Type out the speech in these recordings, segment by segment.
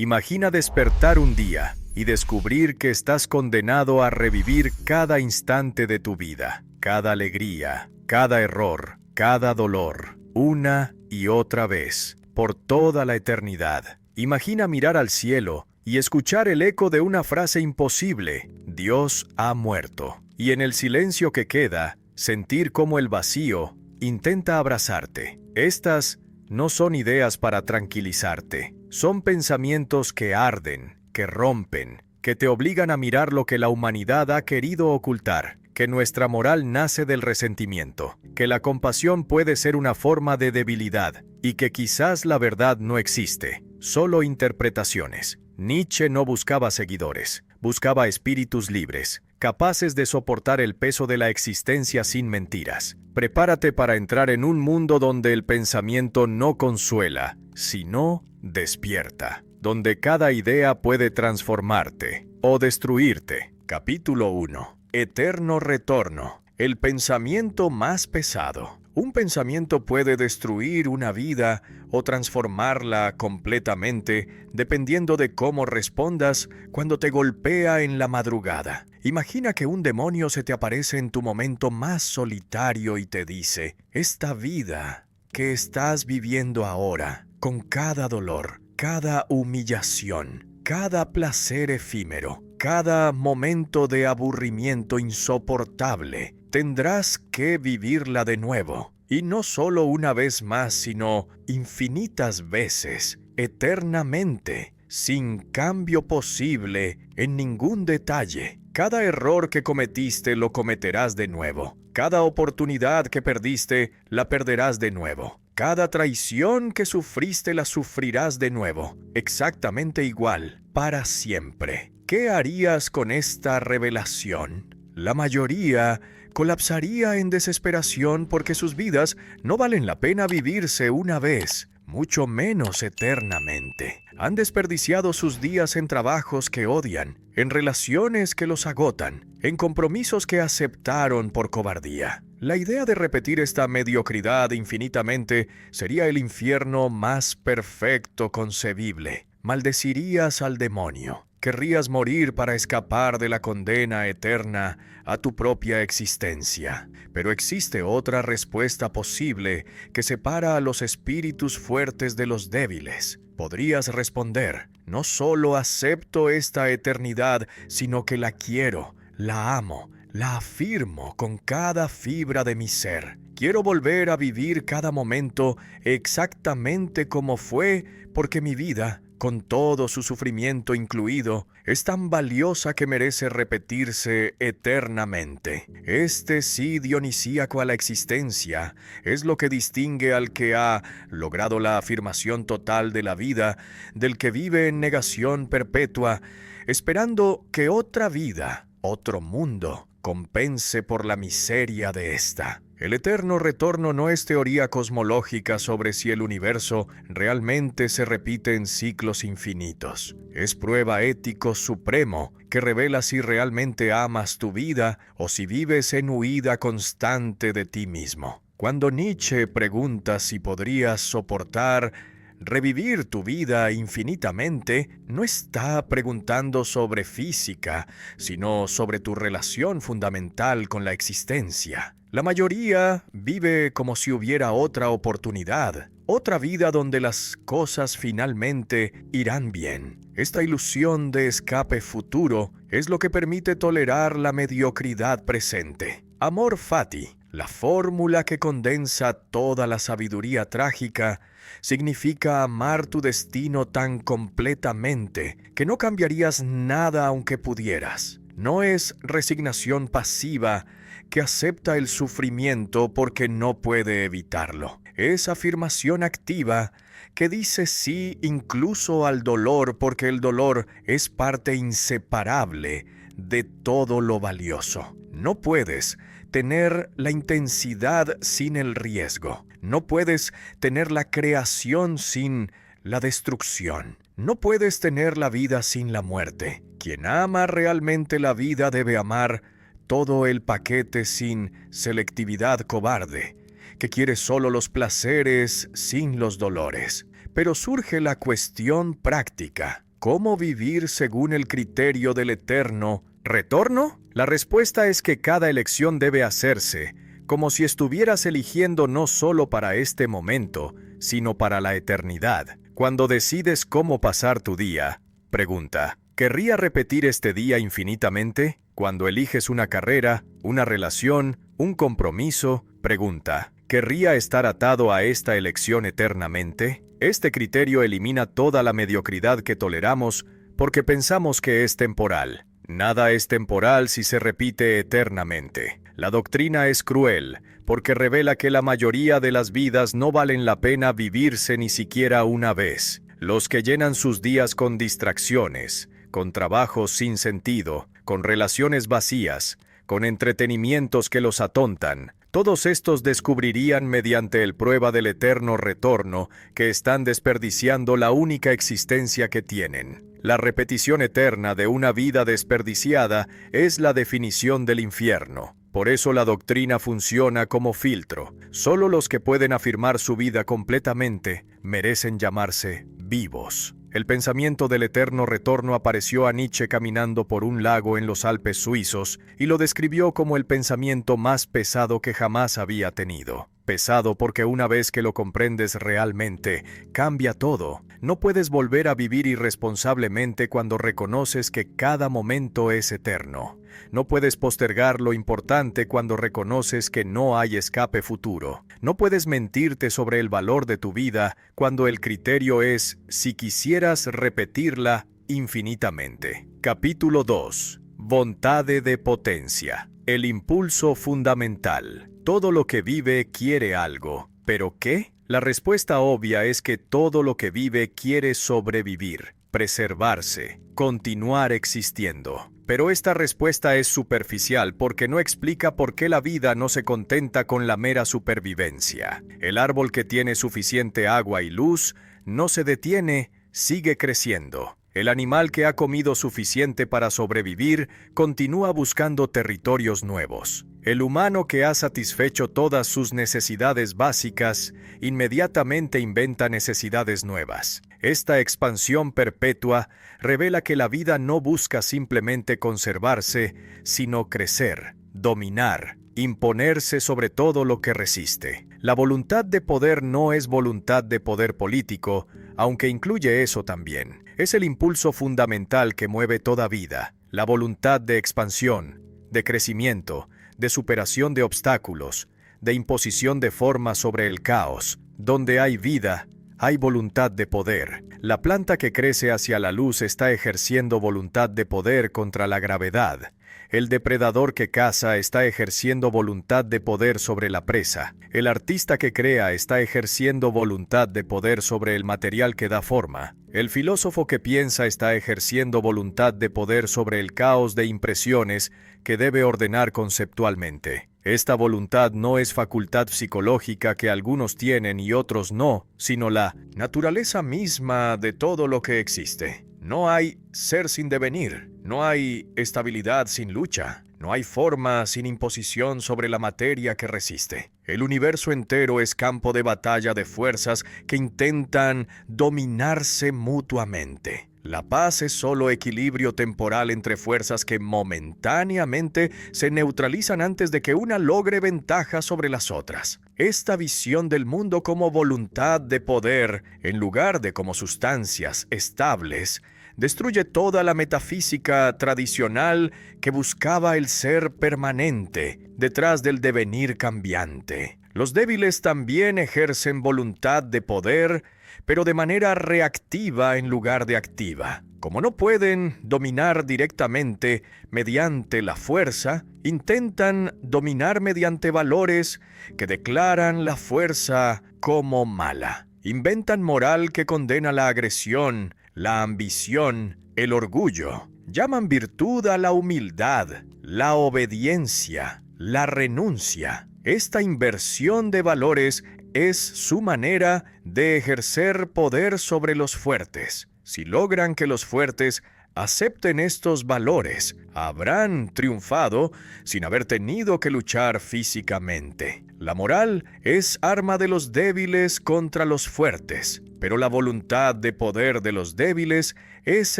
Imagina despertar un día y descubrir que estás condenado a revivir cada instante de tu vida, cada alegría, cada error, cada dolor, una y otra vez, por toda la eternidad. Imagina mirar al cielo y escuchar el eco de una frase imposible: Dios ha muerto. Y en el silencio que queda, sentir cómo el vacío intenta abrazarte. Estas no son ideas para tranquilizarte, son pensamientos que arden, que rompen, que te obligan a mirar lo que la humanidad ha querido ocultar, que nuestra moral nace del resentimiento, que la compasión puede ser una forma de debilidad y que quizás la verdad no existe, solo interpretaciones. Nietzsche no buscaba seguidores, buscaba espíritus libres, capaces de soportar el peso de la existencia sin mentiras. Prepárate para entrar en un mundo donde el pensamiento no consuela, sino despierta, donde cada idea puede transformarte o destruirte. Capítulo 1. Eterno retorno. El pensamiento más pesado. Un pensamiento puede destruir una vida o transformarla completamente dependiendo de cómo respondas cuando te golpea en la madrugada. Imagina que un demonio se te aparece en tu momento más solitario y te dice: esta vida que estás viviendo ahora, con cada dolor, cada humillación, cada placer efímero, cada momento de aburrimiento insoportable, tendrás que vivirla de nuevo. Y no solo una vez más, sino infinitas veces, eternamente, sin cambio posible en ningún detalle. Cada error que cometiste lo cometerás de nuevo. Cada oportunidad que perdiste la perderás de nuevo. Cada traición que sufriste la sufrirás de nuevo, exactamente igual, para siempre. ¿Qué harías con esta revelación? La mayoría colapsaría en desesperación porque sus vidas no valen la pena vivirse una vez, mucho menos eternamente. Han desperdiciado sus días en trabajos que odian, en relaciones que los agotan, en compromisos que aceptaron por cobardía. La idea de repetir esta mediocridad infinitamente sería el infierno más perfecto concebible. Maldecirías al demonio. Querrías morir para escapar de la condena eterna a tu propia existencia. Pero existe otra respuesta posible que separa a los espíritus fuertes de los débiles. Podrías responder: no solo acepto esta eternidad, sino que la quiero, la amo, la afirmo con cada fibra de mi ser. Quiero volver a vivir cada momento exactamente como fue, porque mi vida, con todo su sufrimiento incluido, es tan valiosa que merece repetirse eternamente. Este sí dionisíaco a la existencia es lo que distingue al que ha logrado la afirmación total de la vida del que vive en negación perpetua, esperando que otra vida, otro mundo, compense por la miseria de esta. El eterno retorno no es teoría cosmológica sobre si el universo realmente se repite en ciclos infinitos. Es prueba ético supremo que revela si realmente amas tu vida o si vives en huida constante de ti mismo. Cuando Nietzsche pregunta si podrías soportar revivir tu vida infinitamente, no está preguntando sobre física, sino sobre tu relación fundamental con la existencia. La mayoría vive como si hubiera otra oportunidad, otra vida donde las cosas finalmente irán bien. Esta ilusión de escape futuro es lo que permite tolerar la mediocridad presente. Amor fati, la fórmula que condensa toda la sabiduría trágica, significa amar tu destino tan completamente que no cambiarías nada aunque pudieras. No es resignación pasiva que acepta el sufrimiento porque no puede evitarlo. Es afirmación activa que dice sí incluso al dolor porque el dolor es parte inseparable de todo lo valioso. No puedes tener la intensidad sin el riesgo. No puedes tener la creación sin la destrucción. No puedes tener la vida sin la muerte. Quien ama realmente la vida debe amar todo el paquete sin selectividad cobarde, que quiere solo los placeres sin los dolores. Pero surge la cuestión práctica. ¿Cómo vivir según el criterio del eterno retorno? La respuesta es que cada elección debe hacerse como si estuvieras eligiendo no solo para este momento, sino para la eternidad. Cuando decides cómo pasar tu día, pregunta, ¿querría repetir este día infinitamente? Cuando eliges una carrera, una relación, un compromiso, pregunta, ¿querría estar atado a esta elección eternamente? Este criterio elimina toda la mediocridad que toleramos porque pensamos que es temporal. Nada es temporal si se repite eternamente. La doctrina es cruel porque revela que la mayoría de las vidas no valen la pena vivirse ni siquiera una vez. Los que llenan sus días con distracciones, con trabajos sin sentido, con relaciones vacías, con entretenimientos que los atontan, todos estos descubrirían mediante el prueba del eterno retorno que están desperdiciando la única existencia que tienen. La repetición eterna de una vida desperdiciada es la definición del infierno. Por eso la doctrina funciona como filtro. Solo los que pueden afirmar su vida completamente merecen llamarse vivos. El pensamiento del eterno retorno apareció a Nietzsche caminando por un lago en los Alpes suizos y lo describió como el pensamiento más pesado que jamás había tenido. Pesado porque una vez que lo comprendes realmente, cambia todo. No puedes volver a vivir irresponsablemente cuando reconoces que cada momento es eterno. No puedes postergar lo importante cuando reconoces que no hay escape futuro. No puedes mentirte sobre el valor de tu vida cuando el criterio es si quisieras repetirla infinitamente. Capítulo 2. Vontade de potencia. El impulso fundamental. Todo lo que vive quiere algo. ¿Pero qué? La respuesta obvia es que todo lo que vive quiere sobrevivir, preservarse, continuar existiendo. Pero esta respuesta es superficial porque no explica por qué la vida no se contenta con la mera supervivencia. El árbol que tiene suficiente agua y luz no se detiene, sigue creciendo. El animal que ha comido suficiente para sobrevivir continúa buscando territorios nuevos. El humano que ha satisfecho todas sus necesidades básicas inmediatamente inventa necesidades nuevas. Esta expansión perpetua revela que la vida no busca simplemente conservarse, sino crecer, dominar, imponerse sobre todo lo que resiste. La voluntad de poder no es voluntad de poder político, aunque incluye eso también. Es el impulso fundamental que mueve toda vida, la voluntad de expansión, de crecimiento, de superación de obstáculos, de imposición de forma sobre el caos. Donde hay vida, hay voluntad de poder. La planta que crece hacia la luz está ejerciendo voluntad de poder contra la gravedad. El depredador que caza está ejerciendo voluntad de poder sobre la presa. El artista que crea está ejerciendo voluntad de poder sobre el material que da forma. El filósofo que piensa está ejerciendo voluntad de poder sobre el caos de impresiones que debe ordenar conceptualmente. Esta voluntad no es facultad psicológica que algunos tienen y otros no, sino la naturaleza misma de todo lo que existe. No hay ser sin devenir, no hay estabilidad sin lucha, no hay forma sin imposición sobre la materia que resiste. El universo entero es campo de batalla de fuerzas que intentan dominarse mutuamente. La paz es solo equilibrio temporal entre fuerzas que momentáneamente se neutralizan antes de que una logre ventaja sobre las otras. Esta visión del mundo como voluntad de poder, en lugar de como sustancias estables, destruye toda la metafísica tradicional que buscaba el ser permanente detrás del devenir cambiante. Los débiles también ejercen voluntad de poder, pero de manera reactiva en lugar de activa. Como no pueden dominar directamente mediante la fuerza, intentan dominar mediante valores que declaran la fuerza como mala. Inventan moral que condena la agresión, la ambición, el orgullo. Llaman virtud a la humildad, la obediencia, la renuncia. Esta inversión de valores es su manera de ejercer poder sobre los fuertes. Si logran que los fuertes acepten estos valores, habrán triunfado sin haber tenido que luchar físicamente. La moral es arma de los débiles contra los fuertes. Pero la voluntad de poder de los débiles es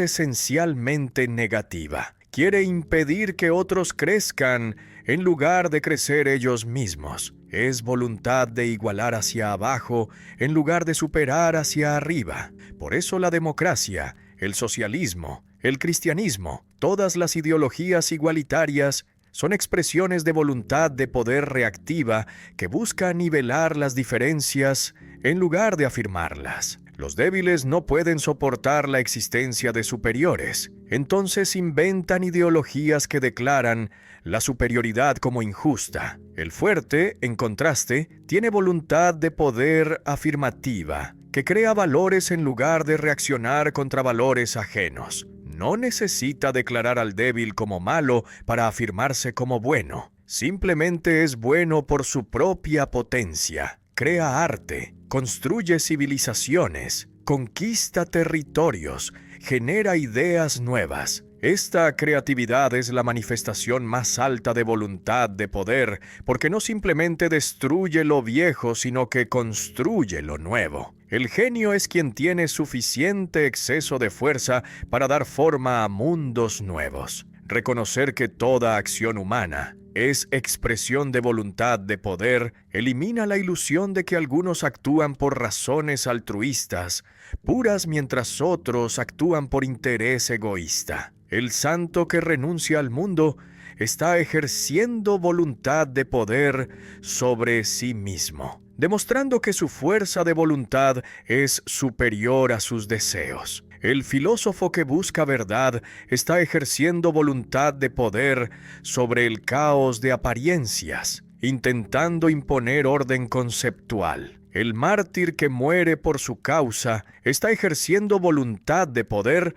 esencialmente negativa. Quiere impedir que otros crezcan en lugar de crecer ellos mismos. Es voluntad de igualar hacia abajo en lugar de superar hacia arriba. Por eso la democracia, el socialismo, el cristianismo, todas las ideologías igualitarias son expresiones de voluntad de poder reactiva que busca nivelar las diferencias en lugar de afirmarlas. Los débiles no pueden soportar la existencia de superiores. Entonces inventan ideologías que declaran la superioridad como injusta. El fuerte, en contraste, tiene voluntad de poder afirmativa, que crea valores en lugar de reaccionar contra valores ajenos. No necesita declarar al débil como malo para afirmarse como bueno. Simplemente es bueno por su propia potencia. Crea arte, construye civilizaciones, conquista territorios, genera ideas nuevas. Esta creatividad es la manifestación más alta de voluntad de poder, porque no simplemente destruye lo viejo, sino que construye lo nuevo. El genio es quien tiene suficiente exceso de fuerza para dar forma a mundos nuevos. Reconocer que toda acción humana es expresión de voluntad de poder elimina la ilusión de que algunos actúan por razones altruistas, puras mientras otros actúan por interés egoísta. El santo que renuncia al mundo está ejerciendo voluntad de poder sobre sí mismo, demostrando que su fuerza de voluntad es superior a sus deseos. El filósofo que busca verdad está ejerciendo voluntad de poder sobre el caos de apariencias, intentando imponer orden conceptual. El mártir que muere por su causa está ejerciendo voluntad de poder,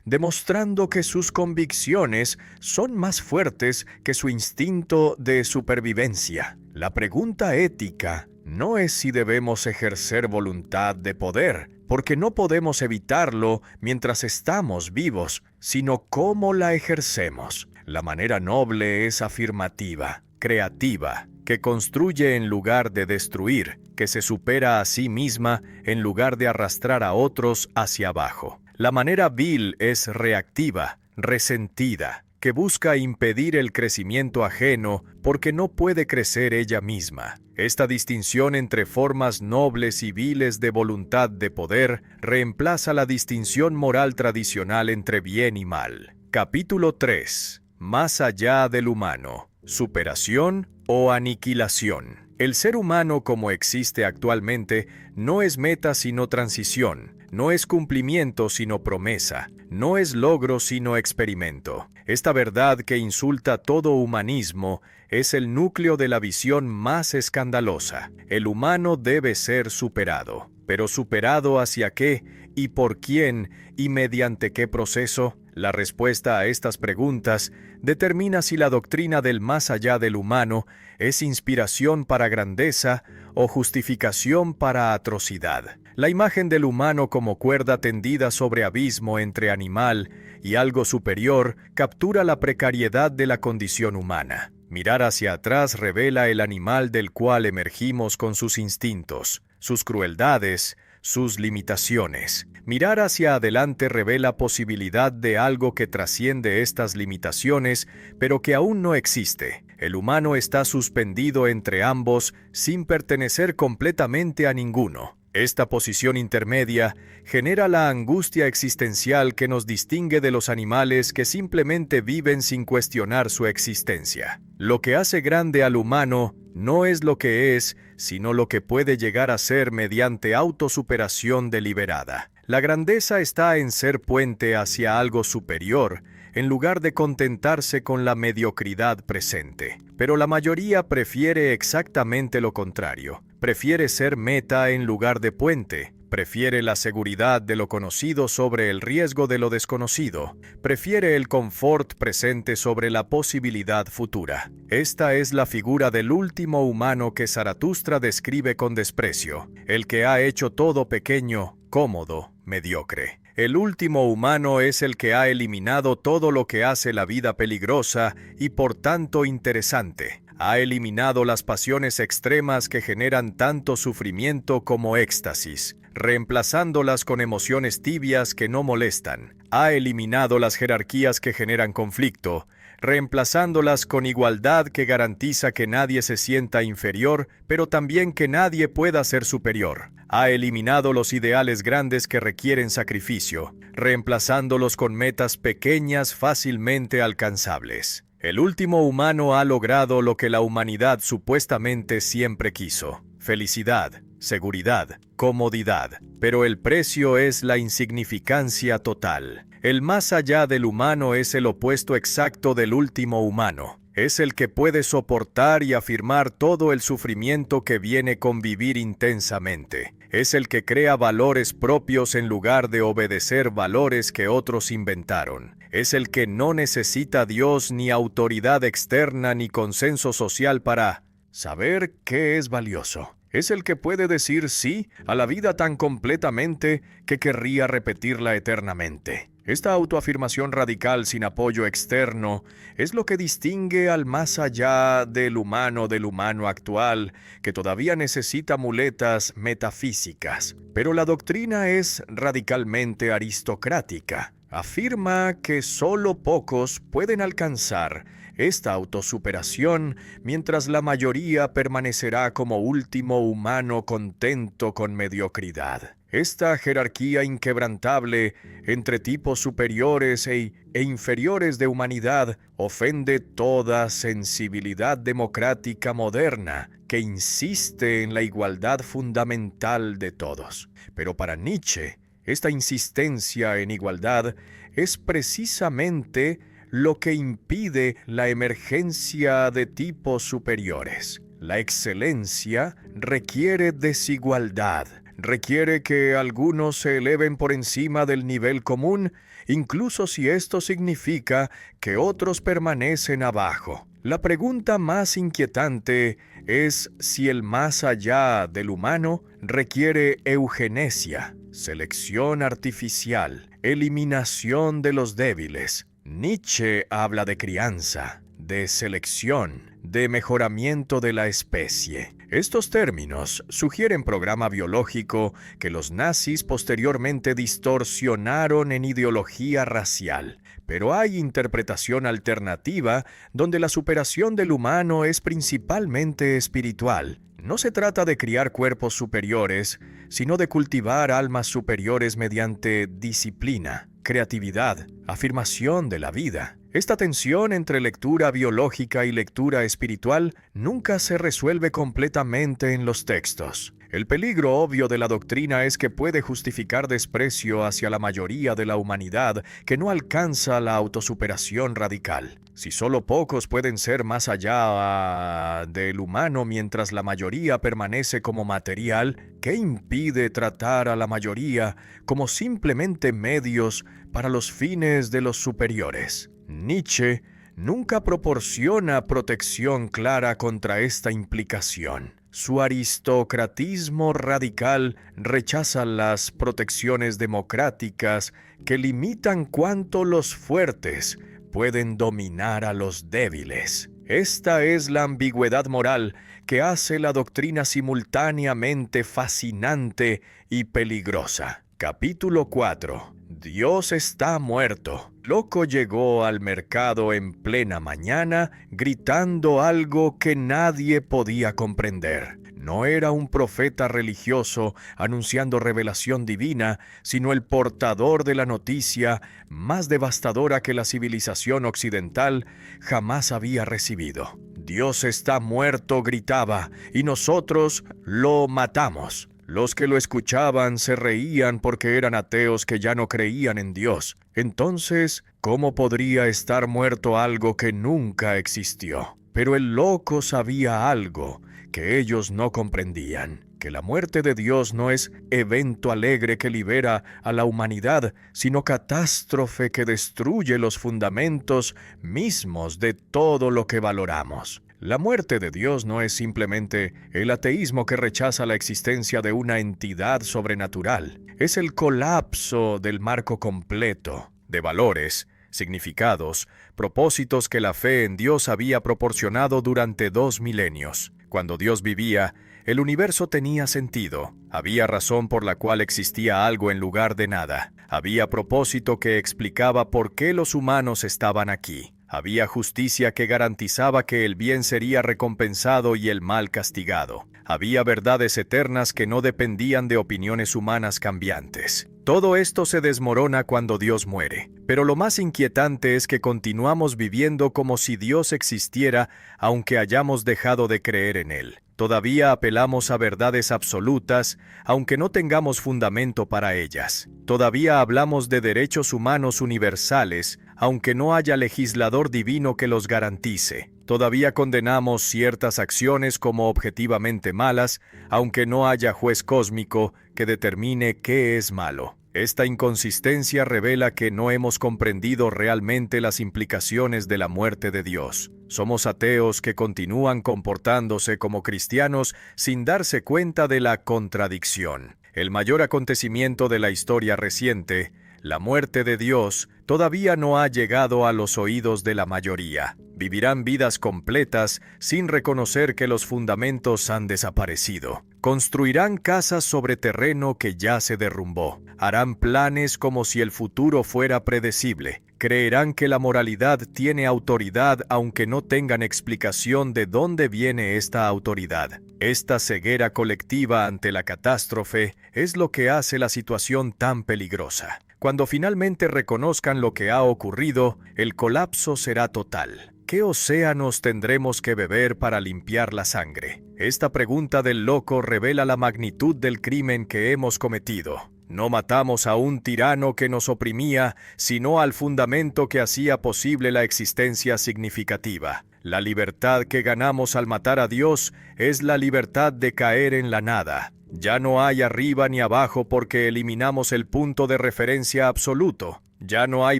demostrando que sus convicciones son más fuertes que su instinto de supervivencia. La pregunta ética no es si debemos ejercer voluntad de poder, porque no podemos evitarlo mientras estamos vivos, sino cómo la ejercemos. La manera noble es afirmativa, creativa, que construye en lugar de destruir, que se supera a sí misma en lugar de arrastrar a otros hacia abajo. La manera vil es reactiva, resentida, que busca impedir el crecimiento ajeno porque no puede crecer ella misma. Esta distinción entre formas nobles y viles de voluntad de poder reemplaza la distinción moral tradicional entre bien y mal. Capítulo 3. Más allá del humano. Superación o aniquilación. El ser humano como existe actualmente no es meta sino transición, no es cumplimiento sino promesa, no es logro sino experimento. Esta verdad que insulta todo humanismo es el núcleo de la visión más escandalosa. El humano debe ser superado. ¿Pero superado hacia qué? ¿Y por quién? ¿Y mediante qué proceso? La respuesta a estas preguntas determina si la doctrina del más allá del humano es inspiración para grandeza o justificación para atrocidad. La imagen del humano como cuerda tendida sobre abismo entre animal y algo superior captura la precariedad de la condición humana. Mirar hacia atrás revela el animal del cual emergimos con sus instintos, sus crueldades, sus limitaciones. Mirar hacia adelante revela posibilidad de algo que trasciende estas limitaciones, pero que aún no existe. El humano está suspendido entre ambos sin pertenecer completamente a ninguno. Esta posición intermedia genera la angustia existencial que nos distingue de los animales que simplemente viven sin cuestionar su existencia. Lo que hace grande al humano no es lo que es, sino lo que puede llegar a ser mediante autosuperación deliberada. La grandeza está en ser puente hacia algo superior, en lugar de contentarse con la mediocridad presente. Pero la mayoría prefiere exactamente lo contrario. Prefiere ser meta en lugar de puente. Prefiere la seguridad de lo conocido sobre el riesgo de lo desconocido. Prefiere el confort presente sobre la posibilidad futura. Esta es la figura del último humano que Zaratustra describe con desprecio, el que ha hecho todo pequeño, cómodo, mediocre. El último humano es el que ha eliminado todo lo que hace la vida peligrosa y por tanto interesante. Ha eliminado las pasiones extremas que generan tanto sufrimiento como éxtasis. reemplazándolas con emociones tibias que no molestan. Ha eliminado las jerarquías que generan conflicto, reemplazándolas con igualdad que garantiza que nadie se sienta inferior, pero también que nadie pueda ser superior. Ha eliminado los ideales grandes que requieren sacrificio, reemplazándolos con metas pequeñas fácilmente alcanzables. El último humano ha logrado lo que la humanidad supuestamente siempre quiso: felicidad, seguridad, comodidad. Pero el precio es la insignificancia total. El más allá del humano es el opuesto exacto del último humano. Es el que puede soportar y afirmar todo el sufrimiento que viene con vivir intensamente. Es el que crea valores propios en lugar de obedecer valores que otros inventaron. Es el que no necesita Dios ni autoridad externa ni consenso social para saber qué es valioso. Es el que puede decir sí a la vida tan completamente que querría repetirla eternamente. Esta autoafirmación radical sin apoyo externo es lo que distingue al más allá del humano actual, que todavía necesita muletas metafísicas. Pero la doctrina es radicalmente aristocrática. Afirma que solo pocos pueden alcanzar esta autosuperación, mientras la mayoría permanecerá como último humano contento con mediocridad. Esta jerarquía inquebrantable entre tipos superiores e inferiores de humanidad ofende toda sensibilidad democrática moderna que insiste en la igualdad fundamental de todos. Pero para Nietzsche, esta insistencia en igualdad es precisamente lo que impide la emergencia de tipos superiores. La excelencia requiere desigualdad, requiere que algunos se eleven por encima del nivel común, incluso si esto significa que otros permanecen abajo. La pregunta más inquietante es si el más allá del humano requiere eugenesia, selección artificial, eliminación de los débiles. Nietzsche habla de crianza, de selección, de mejoramiento de la especie. Estos términos sugieren programa biológico que los nazis posteriormente distorsionaron en ideología racial. Pero hay interpretación alternativa donde la superación del humano es principalmente espiritual. No se trata de criar cuerpos superiores, sino de cultivar almas superiores mediante disciplina, creatividad, afirmación de la vida. Esta tensión entre lectura biológica y lectura espiritual nunca se resuelve completamente en los textos. El peligro obvio de la doctrina es que puede justificar desprecio hacia la mayoría de la humanidad que no alcanza la autosuperación radical. Si solo pocos pueden ser más allá del humano mientras la mayoría permanece como material, ¿qué impide tratar a la mayoría como simplemente medios para los fines de los superiores? Nietzsche nunca proporciona protección clara contra esta implicación. Su aristocratismo radical rechaza las protecciones democráticas que limitan cuánto los fuertes pueden dominar a los débiles. Esta es la ambigüedad moral que hace la doctrina simultáneamente fascinante y peligrosa. Capítulo 4. Dios está muerto. Loco llegó al mercado en plena mañana gritando algo que nadie podía comprender. No era un profeta religioso anunciando revelación divina, sino el portador de la noticia más devastadora que la civilización occidental jamás había recibido. Dios está muerto, gritaba, y nosotros lo matamos. Los que lo escuchaban se reían porque eran ateos que ya no creían en Dios. Entonces, ¿cómo podría estar muerto algo que nunca existió? Pero el loco sabía algo que ellos no comprendían, que la muerte de Dios no es evento alegre que libera a la humanidad, sino catástrofe que destruye los fundamentos mismos de todo lo que valoramos. La muerte de Dios no es simplemente el ateísmo que rechaza la existencia de una entidad sobrenatural. Es el colapso del marco completo de valores, significados, propósitos que la fe en Dios había proporcionado durante 2 milenios. Cuando Dios vivía, El universo tenía sentido. Había razón por la cual existía algo en lugar de nada. Había propósito que explicaba por qué los humanos estaban aquí. Había justicia que garantizaba que el bien sería recompensado y el mal castigado. Había verdades eternas que no dependían de opiniones humanas cambiantes. Todo esto se desmorona cuando Dios muere. Pero lo más inquietante es que continuamos viviendo como si Dios existiera, aunque hayamos dejado de creer en Él. Todavía apelamos a verdades absolutas, aunque no tengamos fundamento para ellas. Todavía hablamos de derechos humanos universales, aunque no haya legislador divino que los garantice. Todavía condenamos ciertas acciones como objetivamente malas, aunque no haya juez cósmico que determine qué es malo. Esta inconsistencia revela que no hemos comprendido realmente las implicaciones de la muerte de Dios. Somos ateos que continúan comportándose como cristianos sin darse cuenta de la contradicción. El mayor acontecimiento de la historia reciente, la muerte de Dios, todavía no ha llegado a los oídos de la mayoría. Vivirán vidas completas sin reconocer que los fundamentos han desaparecido. Construirán casas sobre terreno que ya se derrumbó. Harán planes como si el futuro fuera predecible. Creerán que la moralidad tiene autoridad aunque no tengan explicación de dónde viene esta autoridad. Esta ceguera colectiva ante la catástrofe es lo que hace la situación tan peligrosa. Cuando finalmente reconozcan lo que ha ocurrido, el colapso será total. ¿Qué océanos tendremos que beber para limpiar la sangre? Esta pregunta del loco revela la magnitud del crimen que hemos cometido. No matamos a un tirano que nos oprimía, sino al fundamento que hacía posible la existencia significativa. La libertad que ganamos al matar a Dios es la libertad de caer en la nada. Ya no hay arriba ni abajo porque eliminamos el punto de referencia absoluto. Ya no hay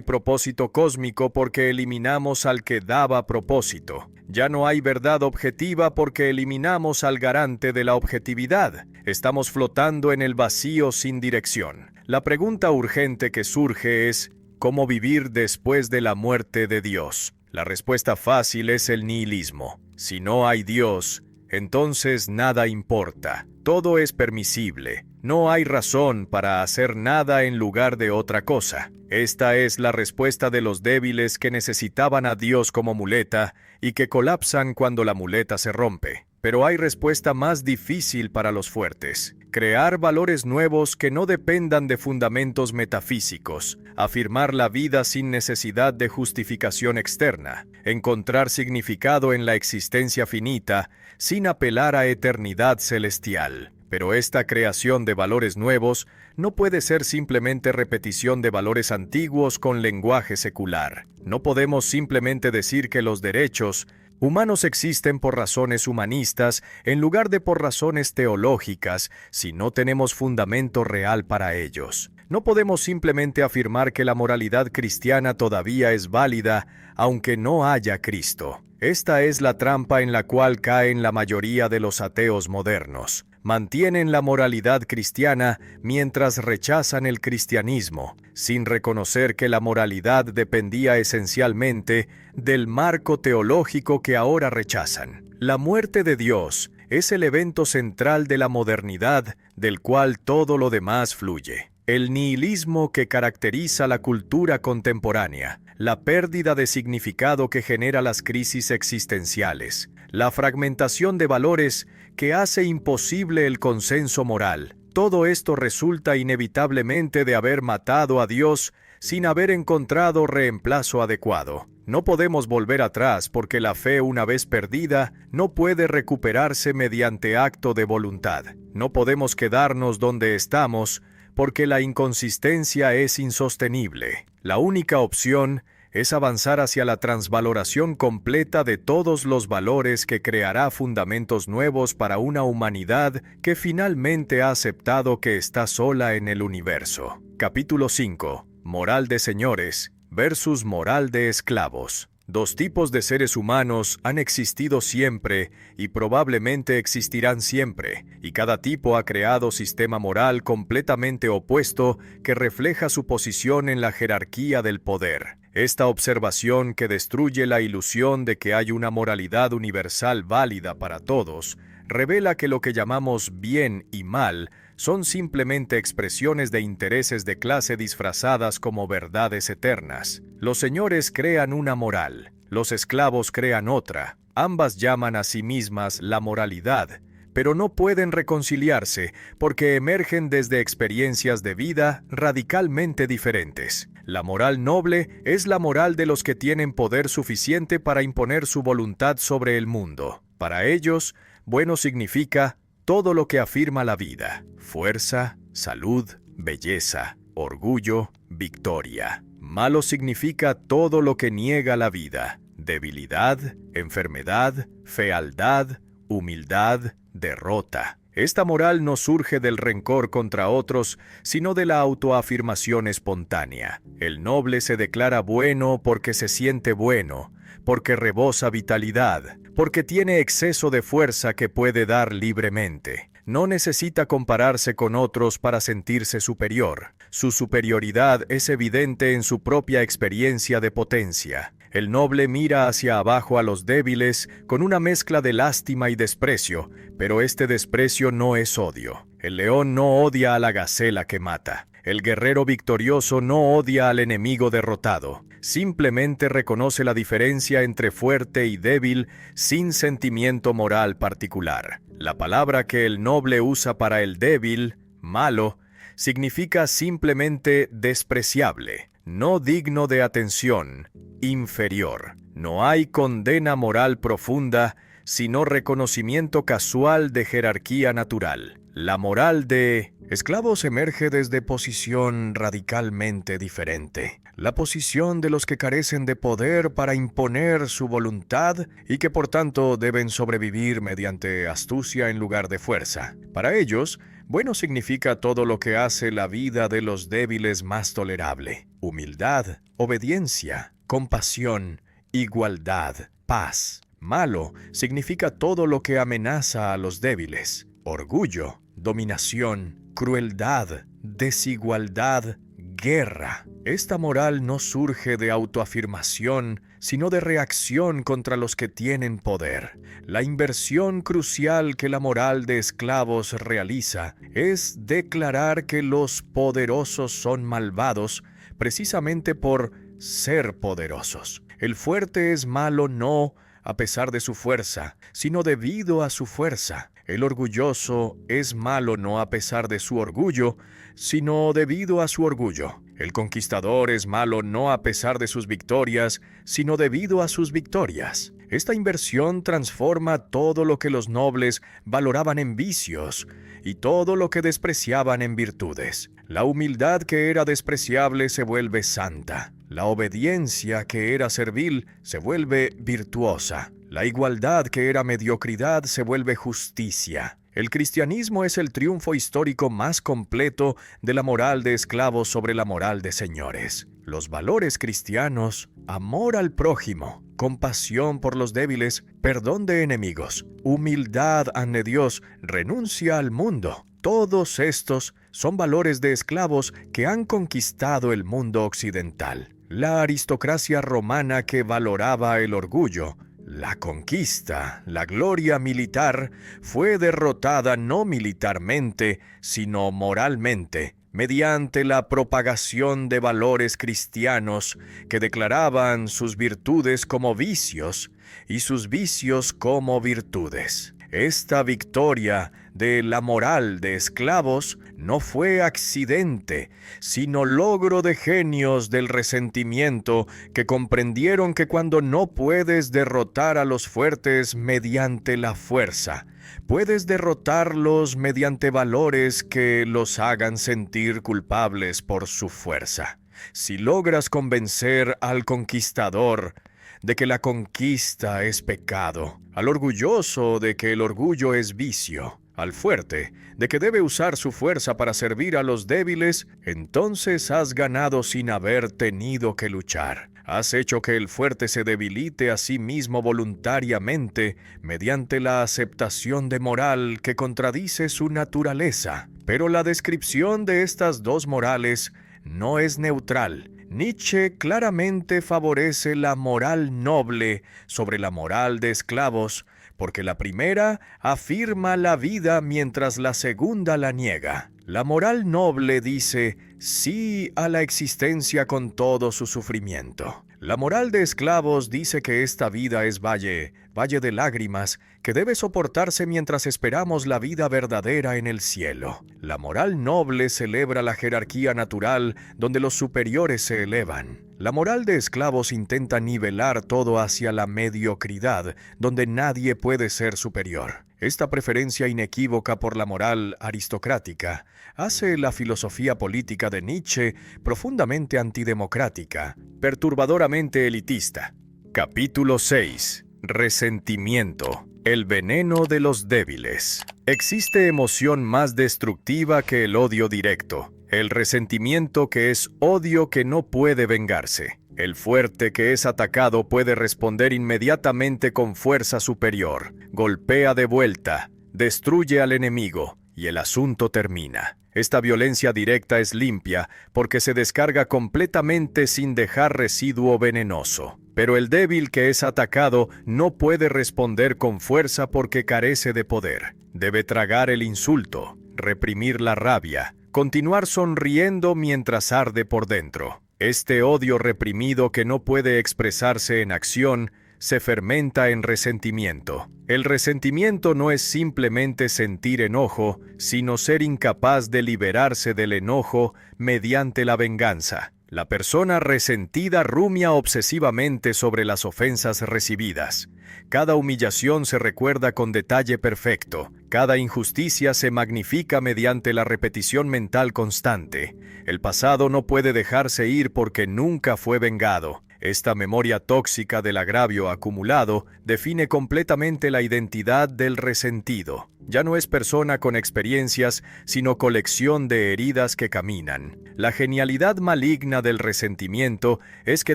propósito cósmico porque eliminamos al que daba propósito. Ya no hay verdad objetiva porque eliminamos al garante de la objetividad. Estamos flotando en el vacío sin dirección. La pregunta urgente que surge es, ¿cómo vivir después de la muerte de Dios? La respuesta fácil es el nihilismo. Si no hay Dios, entonces nada importa. Todo es permisible. No hay razón para hacer nada en lugar de otra cosa. Esta es la respuesta de los débiles que necesitaban a Dios como muleta y que colapsan cuando la muleta se rompe. Pero hay respuesta más difícil para los fuertes. Crear valores nuevos que no dependan de fundamentos metafísicos. Afirmar la vida sin necesidad de justificación externa. Encontrar significado en la existencia finita sin apelar a eternidad celestial. Pero esta creación de valores nuevos no puede ser simplemente repetición de valores antiguos con lenguaje secular. No podemos simplemente decir que los derechos humanos existen por razones humanistas en lugar de por razones teológicas si no tenemos fundamento real para ellos. No podemos simplemente afirmar que la moralidad cristiana todavía es válida aunque no haya Cristo. Esta es la trampa en la cual caen la mayoría de los ateos modernos. Mantienen la moralidad cristiana mientras rechazan el cristianismo, sin reconocer que la moralidad dependía esencialmente del marco teológico que ahora rechazan. La muerte de Dios es el evento central de la modernidad, del cual todo lo demás fluye. El nihilismo que caracteriza la cultura contemporánea, la pérdida de significado que genera las crisis existenciales, la fragmentación de valores que hace imposible el consenso moral. Todo esto resulta inevitablemente de haber matado a Dios sin haber encontrado reemplazo adecuado. No podemos volver atrás porque la fe una vez perdida no puede recuperarse mediante acto de voluntad. No podemos quedarnos donde estamos porque la inconsistencia es insostenible. La única opción es avanzar hacia la transvaloración completa de todos los valores que creará fundamentos nuevos para una humanidad que finalmente ha aceptado que está sola en el universo. Capítulo 5. Moral de señores versus moral de esclavos. Dos tipos de seres humanos han existido siempre y probablemente existirán siempre, y cada tipo ha creado sistema moral completamente opuesto que refleja su posición en la jerarquía del poder. Esta observación que destruye la ilusión de que hay una moralidad universal válida para todos, revela que lo que llamamos bien y mal son simplemente expresiones de intereses de clase disfrazadas como verdades eternas. Los señores crean una moral, los esclavos crean otra. Ambas llaman a sí mismas la moralidad, pero no pueden reconciliarse porque emergen desde experiencias de vida radicalmente diferentes. La moral noble es la moral de los que tienen poder suficiente para imponer su voluntad sobre el mundo. Para ellos, bueno significa todo lo que afirma la vida: fuerza, salud, belleza, orgullo, victoria. Malo significa todo lo que niega la vida: debilidad, enfermedad, fealdad, humildad, derrota. Esta moral no surge del rencor contra otros, sino de la autoafirmación espontánea. El noble se declara bueno porque se siente bueno, porque rebosa vitalidad, porque tiene exceso de fuerza que puede dar libremente. No necesita compararse con otros para sentirse superior. Su superioridad es evidente en su propia experiencia de potencia. El noble mira hacia abajo a los débiles con una mezcla de lástima y desprecio, pero este desprecio no es odio. El león no odia a la gacela que mata. El guerrero victorioso no odia al enemigo derrotado. Simplemente reconoce la diferencia entre fuerte y débil sin sentimiento moral particular. La palabra que el noble usa para el débil, malo, significa simplemente despreciable, no digno de atención, inferior. No hay condena moral profunda, sino reconocimiento casual de jerarquía natural. La moral de esclavos emerge desde posición radicalmente diferente. La posición de los que carecen de poder para imponer su voluntad y que por tanto deben sobrevivir mediante astucia en lugar de fuerza. Para ellos, bueno significa todo lo que hace la vida de los débiles más tolerable: humildad, obediencia, compasión, igualdad, paz. Malo significa todo lo que amenaza a los débiles: orgullo, dominación, crueldad, desigualdad, guerra. Esta moral no surge de autoafirmación, sino de reacción contra los que tienen poder. La inversión crucial que la moral de esclavos realiza es declarar que los poderosos son malvados precisamente por ser poderosos. El fuerte es malo no a pesar de su fuerza, sino debido a su fuerza. El orgulloso es malo no a pesar de su orgullo, sino debido a su orgullo. El conquistador es malo no a pesar de sus victorias, sino debido a sus victorias. Esta inversión transforma todo lo que los nobles valoraban en vicios y todo lo que despreciaban en virtudes. La humildad que era despreciable se vuelve santa. La obediencia que era servil se vuelve virtuosa. La igualdad que era mediocridad se vuelve justicia. El cristianismo es el triunfo histórico más completo de la moral de esclavos sobre la moral de señores. Los valores cristianos: amor al prójimo, compasión por los débiles, perdón de enemigos, humildad ante Dios, renuncia al mundo. Todos estos son valores de esclavos que han conquistado el mundo occidental. La aristocracia romana, que valoraba el orgullo, la conquista, la gloria militar, fue derrotada no militarmente, sino moralmente, mediante la propagación de valores cristianos que declaraban sus virtudes como vicios y sus vicios como virtudes. Esta victoria de la moral de esclavos no fue accidente, sino logro de genios del resentimiento que comprendieron que cuando no puedes derrotar a los fuertes mediante la fuerza, puedes derrotarlos mediante valores que los hagan sentir culpables por su fuerza. Si logras convencer al conquistador de que la conquista es pecado, al orgulloso de que el orgullo es vicio, al fuerte de que debe usar su fuerza para servir a los débiles, entonces has ganado sin haber tenido que luchar. Has hecho que el fuerte se debilite a sí mismo voluntariamente mediante la aceptación de moral que contradice su naturaleza. Pero la descripción de estas dos morales no es neutral. Nietzsche claramente favorece la moral noble sobre la moral de esclavos, porque la primera afirma la vida mientras la segunda la niega. La moral noble dice sí a la existencia con todo su sufrimiento. La moral de esclavos dice que esta vida es valle de lágrimas, que debe soportarse mientras esperamos la vida verdadera en el cielo. La moral noble celebra la jerarquía natural donde los superiores se elevan. La moral de esclavos intenta nivelar todo hacia la mediocridad, donde nadie puede ser superior. Esta preferencia inequívoca por la moral aristocrática hace la filosofía política de Nietzsche profundamente antidemocrática, perturbadoramente elitista. Capítulo 6. Resentimiento. El veneno de los débiles. Existe emoción más destructiva que el odio directo. El resentimiento, que es odio que no puede vengarse. El fuerte que es atacado puede responder inmediatamente con fuerza superior. Golpea de vuelta, destruye al enemigo y el asunto termina. Esta violencia directa es limpia porque se descarga completamente sin dejar residuo venenoso. Pero el débil que es atacado no puede responder con fuerza porque carece de poder. Debe tragar el insulto, reprimir la rabia, continuar sonriendo mientras arde por dentro. Este odio reprimido que no puede expresarse en acción se fermenta en resentimiento. El resentimiento no es simplemente sentir enojo, sino ser incapaz de liberarse del enojo mediante la venganza. La persona resentida rumia obsesivamente sobre las ofensas recibidas. Cada humillación se recuerda con detalle perfecto. Cada injusticia se magnifica mediante la repetición mental constante. El pasado no puede dejarse ir porque nunca fue vengado. Esta memoria tóxica del agravio acumulado define completamente la identidad del resentido. Ya no es persona con experiencias, sino colección de heridas que caminan. La genialidad maligna del resentimiento es que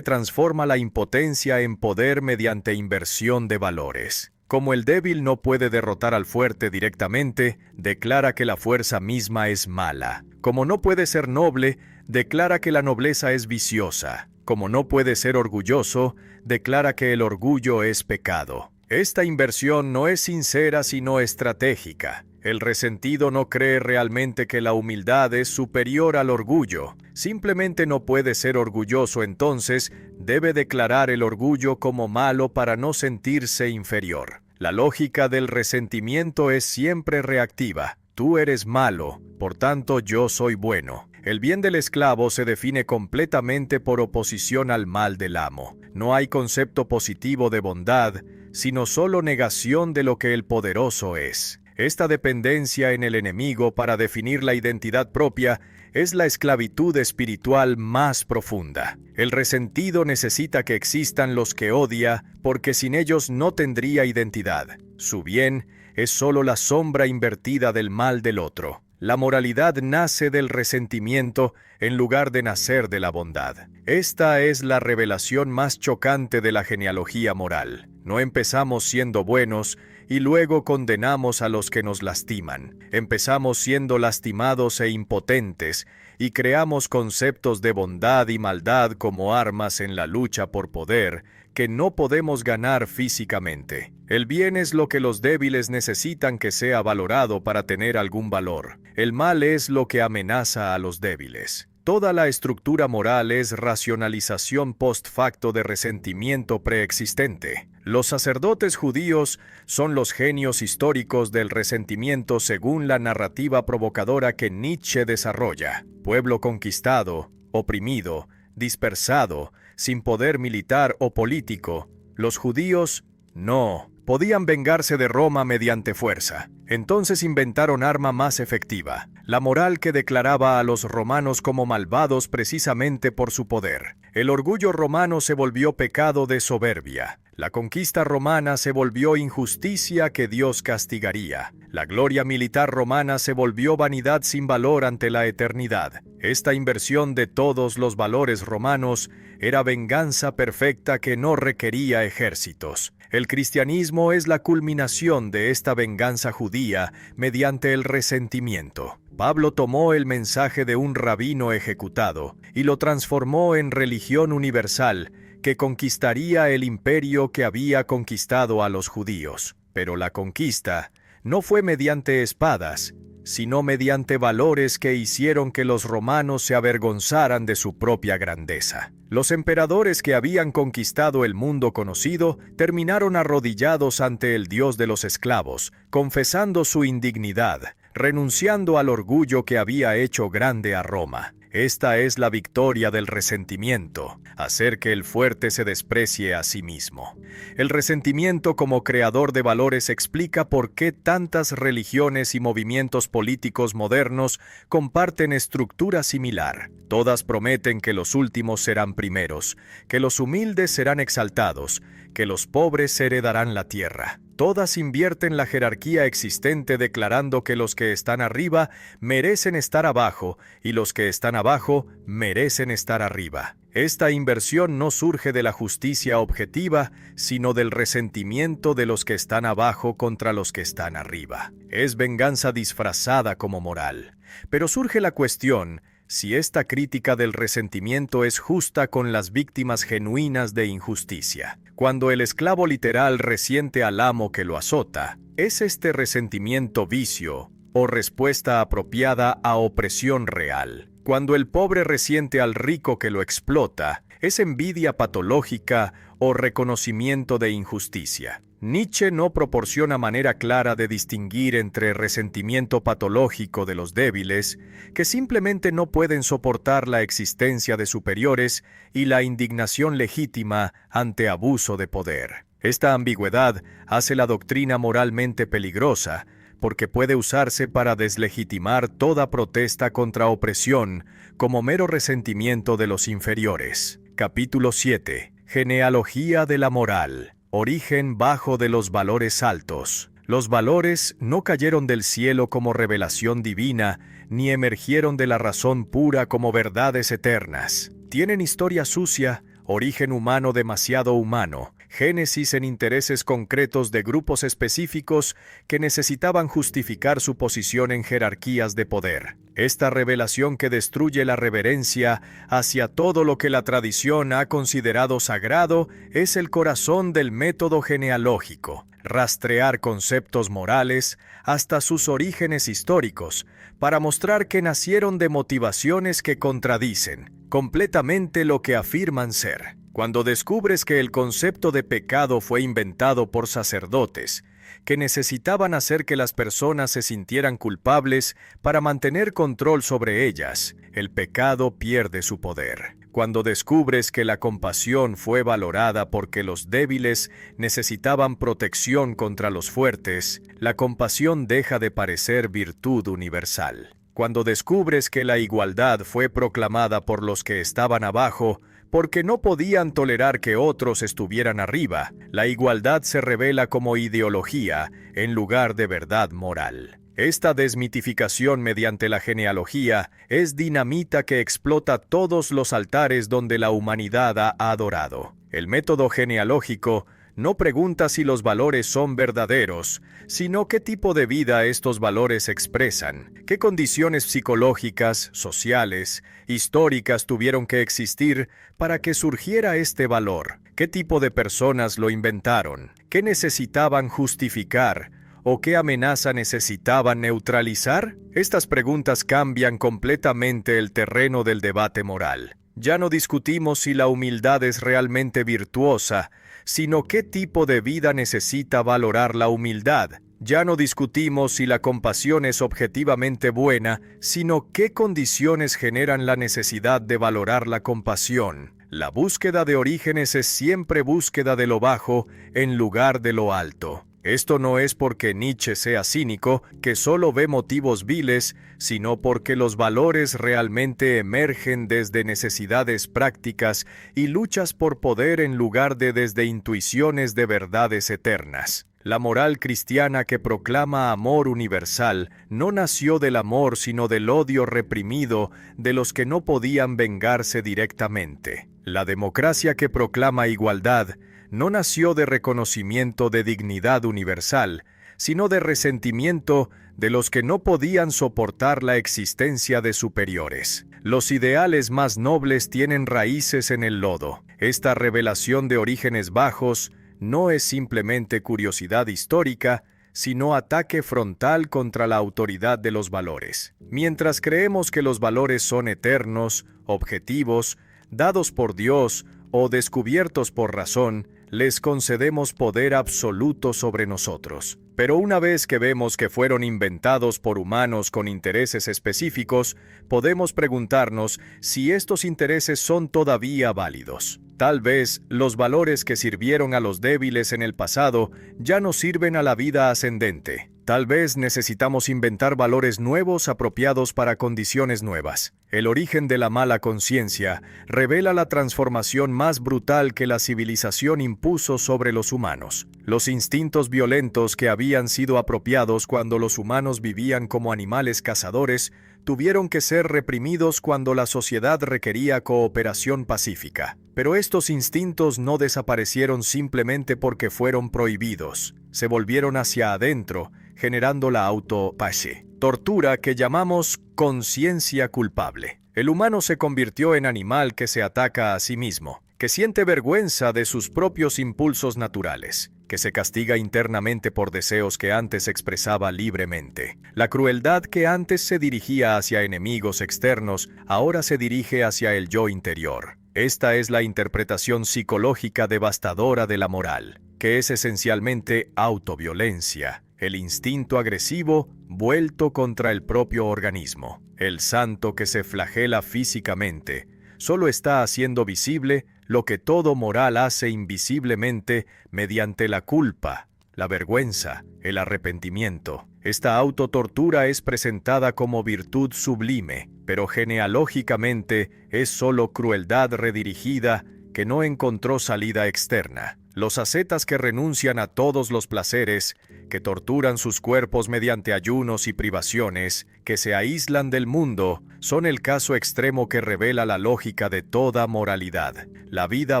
transforma la impotencia en poder mediante inversión de valores. Como el débil no puede derrotar al fuerte directamente, declara que la fuerza misma es mala. Como no puede ser noble, declara que la nobleza es viciosa. Como no puede ser orgulloso, declara que el orgullo es pecado. Esta inversión no es sincera sino estratégica. El resentido no cree realmente que la humildad es superior al orgullo. Simplemente no puede ser orgulloso, entonces debe declarar el orgullo como malo para no sentirse inferior. La lógica del resentimiento es siempre reactiva. Tú eres malo, por tanto yo soy bueno. El bien del esclavo se define completamente por oposición al mal del amo. No hay concepto positivo de bondad, sino solo negación de lo que el poderoso es. Esta dependencia en el enemigo para definir la identidad propia es la esclavitud espiritual más profunda. El resentido necesita que existan los que odia, porque sin ellos no tendría identidad. Su bien es solo la sombra invertida del mal del otro. La moralidad nace del resentimiento en lugar de nacer de la bondad. Esta es la revelación más chocante de la genealogía moral. No empezamos siendo buenos y luego condenamos a los que nos lastiman. Empezamos siendo lastimados e impotentes y creamos conceptos de bondad y maldad como armas en la lucha por poder que no podemos ganar físicamente. El bien es lo que los débiles necesitan que sea valorado para tener algún valor. El mal es lo que amenaza a los débiles. Toda la estructura moral es racionalización post facto de resentimiento preexistente. Los sacerdotes judíos son los genios históricos del resentimiento según la narrativa provocadora que Nietzsche desarrolla. Pueblo conquistado, oprimido, dispersado, sin poder militar o político. Los judíos no podían vengarse de Roma mediante fuerza. Entonces inventaron arma más efectiva, la moral que declaraba a los romanos como malvados precisamente por su poder. El orgullo romano se volvió pecado de soberbia. La conquista romana se volvió injusticia que Dios castigaría. La gloria militar romana se volvió vanidad sin valor ante la eternidad. Esta inversión de todos los valores romanos era venganza perfecta que no requería ejércitos. El cristianismo es la culminación de esta venganza judía mediante el resentimiento. Pablo tomó el mensaje de un rabino ejecutado y lo transformó en religión universal que conquistaría el imperio que había conquistado a los judíos. Pero la conquista no fue mediante espadas, sino mediante valores que hicieron que los romanos se avergonzaran de su propia grandeza. Los emperadores que habían conquistado el mundo conocido terminaron arrodillados ante el dios de los esclavos, confesando su indignidad, renunciando al orgullo que había hecho grande a Roma. Esta es la victoria del resentimiento, hacer que el fuerte se desprecie a sí mismo. El resentimiento como creador de valores explica por qué tantas religiones y movimientos políticos modernos comparten estructura similar. Todas prometen que los últimos serán primeros, que los humildes serán exaltados, que los pobres heredarán la tierra. Todas invierten la jerarquía existente declarando que los que están arriba merecen estar abajo y los que están abajo merecen estar arriba. Esta inversión no surge de la justicia objetiva, sino del resentimiento de los que están abajo contra los que están arriba. Es venganza disfrazada como moral. Pero surge la cuestión: si esta crítica del resentimiento es justa con las víctimas genuinas de injusticia. Cuando el esclavo literal resiente al amo que lo azota, ¿es este resentimiento vicio o respuesta apropiada a opresión real? Cuando el pobre resiente al rico que lo explota, ¿es envidia patológica o reconocimiento de injusticia? Nietzsche no proporciona manera clara de distinguir entre resentimiento patológico de los débiles, que simplemente no pueden soportar la existencia de superiores, y la indignación legítima ante abuso de poder. Esta ambigüedad hace la doctrina moralmente peligrosa, porque puede usarse para deslegitimar toda protesta contra opresión como mero resentimiento de los inferiores. Capítulo 7. Genealogía de la moral. Origen bajo de los valores altos. Los valores no cayeron del cielo como revelación divina, ni emergieron de la razón pura como verdades eternas. Tienen historia sucia, origen humano demasiado humano, génesis en intereses concretos de grupos específicos que necesitaban justificar su posición en jerarquías de poder. Esta revelación que destruye la reverencia hacia todo lo que la tradición ha considerado sagrado es el corazón del método genealógico: rastrear conceptos morales hasta sus orígenes históricos, para mostrar que nacieron de motivaciones que contradicen completamente lo que afirman ser. Cuando descubres que el concepto de pecado fue inventado por sacerdotes, que necesitaban hacer que las personas se sintieran culpables para mantener control sobre ellas, el pecado pierde su poder. Cuando descubres que la compasión fue valorada porque los débiles necesitaban protección contra los fuertes, la compasión deja de parecer virtud universal. Cuando descubres que la igualdad fue proclamada por los que estaban abajo, porque no podían tolerar que otros estuvieran arriba, la igualdad se revela como ideología en lugar de verdad moral. Esta desmitificación mediante la genealogía es dinamita que explota todos los altares donde la humanidad ha adorado. El método genealógico no pregunta si los valores son verdaderos, sino qué tipo de vida estos valores expresan, qué condiciones psicológicas, sociales, históricas tuvieron que existir para que surgiera este valor, qué tipo de personas lo inventaron, qué necesitaban justificar o qué amenaza necesitaban neutralizar. Estas preguntas cambian completamente el terreno del debate moral. Ya no discutimos si la humildad es realmente virtuosa, sino qué tipo de vida necesita valorar la humildad. Ya no discutimos si la compasión es objetivamente buena, sino qué condiciones generan la necesidad de valorar la compasión. La búsqueda de orígenes es siempre búsqueda de lo bajo en lugar de lo alto. Esto no es porque Nietzsche sea cínico, que solo ve motivos viles, sino porque los valores realmente emergen desde necesidades prácticas y luchas por poder en lugar de desde intuiciones de verdades eternas. La moral cristiana que proclama amor universal no nació del amor sino del odio reprimido de los que no podían vengarse directamente. La democracia que proclama igualdad no nació de reconocimiento de dignidad universal, sino de resentimiento de los que no podían soportar la existencia de superiores. Los ideales más nobles tienen raíces en el lodo. Esta revelación de orígenes bajos no es simplemente curiosidad histórica, sino ataque frontal contra la autoridad de los valores. Mientras creemos que los valores son eternos, objetivos, dados por Dios o descubiertos por razón, les concedemos poder absoluto sobre nosotros. Pero una vez que vemos que fueron inventados por humanos con intereses específicos, podemos preguntarnos si estos intereses son todavía válidos. Tal vez los valores que sirvieron a los débiles en el pasado ya no sirven a la vida ascendente. Tal vez necesitamos inventar valores nuevos apropiados para condiciones nuevas. El origen de la mala conciencia revela la transformación más brutal que la civilización impuso sobre los humanos. Los instintos violentos que habían sido apropiados cuando los humanos vivían como animales cazadores tuvieron que ser reprimidos cuando la sociedad requería cooperación pacífica. Pero estos instintos no desaparecieron simplemente porque fueron prohibidos. Se volvieron hacia adentro, generando la autophagia, tortura que llamamos conciencia culpable. El humano se convirtió en animal que se ataca a sí mismo, que siente vergüenza de sus propios impulsos naturales, que se castiga internamente por deseos que antes expresaba libremente. La crueldad que antes se dirigía hacia enemigos externos, ahora se dirige hacia el yo interior. Esta es la interpretación psicológica devastadora de la moral, que es esencialmente autoviolencia, el instinto agresivo vuelto contra el propio organismo. El santo que se flagela físicamente solo está haciendo visible lo que todo moral hace invisiblemente mediante la culpa, la vergüenza, el arrepentimiento. Esta autotortura es presentada como virtud sublime, pero genealógicamente es solo crueldad redirigida que no encontró salida externa. Los ascetas que renuncian a todos los placeres, que torturan sus cuerpos mediante ayunos y privaciones, que se aíslan del mundo, son el caso extremo que revela la lógica de toda moralidad, la vida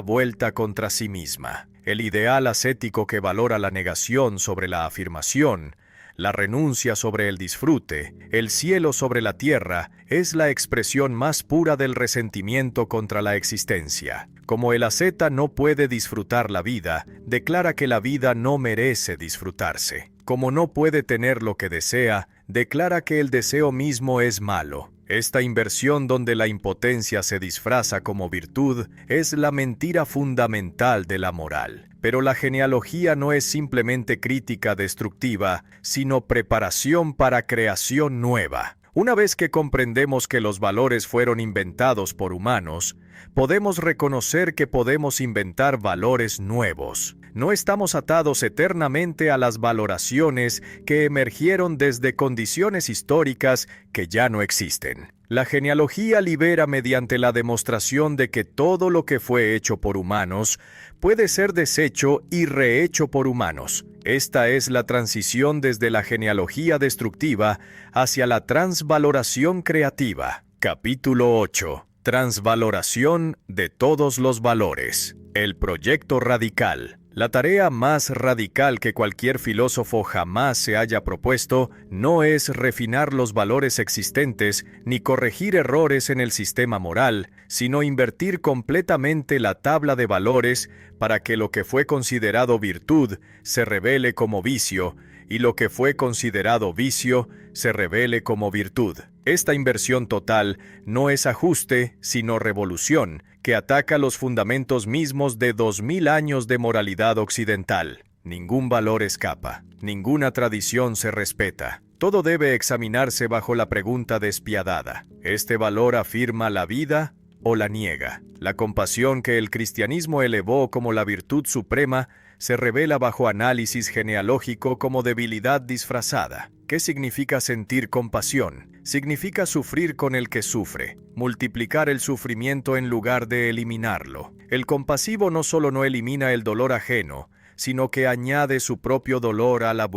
vuelta contra sí misma. El ideal ascético que valora la negación sobre la afirmación, la renuncia sobre el disfrute, el cielo sobre la tierra, es la expresión más pura del resentimiento contra la existencia. Como el asceta no puede disfrutar la vida, declara que la vida no merece disfrutarse. Como no puede tener lo que desea, declara que el deseo mismo es malo. Esta inversión donde la impotencia se disfraza como virtud es la mentira fundamental de la moral. Pero la genealogía no es simplemente crítica destructiva, sino preparación para creación nueva. Una vez que comprendemos que los valores fueron inventados por humanos, podemos reconocer que podemos inventar valores nuevos. No estamos atados eternamente a las valoraciones que emergieron desde condiciones históricas que ya no existen. La genealogía libera mediante la demostración de que todo lo que fue hecho por humanos puede ser deshecho y rehecho por humanos. Esta es la transición desde la genealogía destructiva hacia la transvaloración creativa. Capítulo 8. Transvaloración de todos los valores. El proyecto radical. La tarea más radical que cualquier filósofo jamás se haya propuesto no es refinar los valores existentes ni corregir errores en el sistema moral, sino invertir completamente la tabla de valores para que lo que fue considerado virtud se revele como vicio y lo que fue considerado vicio se revele como virtud. Esta inversión total no es ajuste, sino revolución, que ataca los fundamentos mismos de 2000 años de moralidad occidental. Ningún valor escapa, ninguna tradición se respeta. Todo debe examinarse bajo la pregunta despiadada: ¿este valor afirma la vida o la niega? La compasión que el cristianismo elevó como la virtud suprema se revela bajo análisis genealógico como debilidad disfrazada. ¿Qué significa sentir compasión? Significa sufrir con el que sufre, multiplicar el sufrimiento en lugar de eliminarlo. El compasivo no solo no elimina el dolor ajeno, sino que añade su propio dolor a la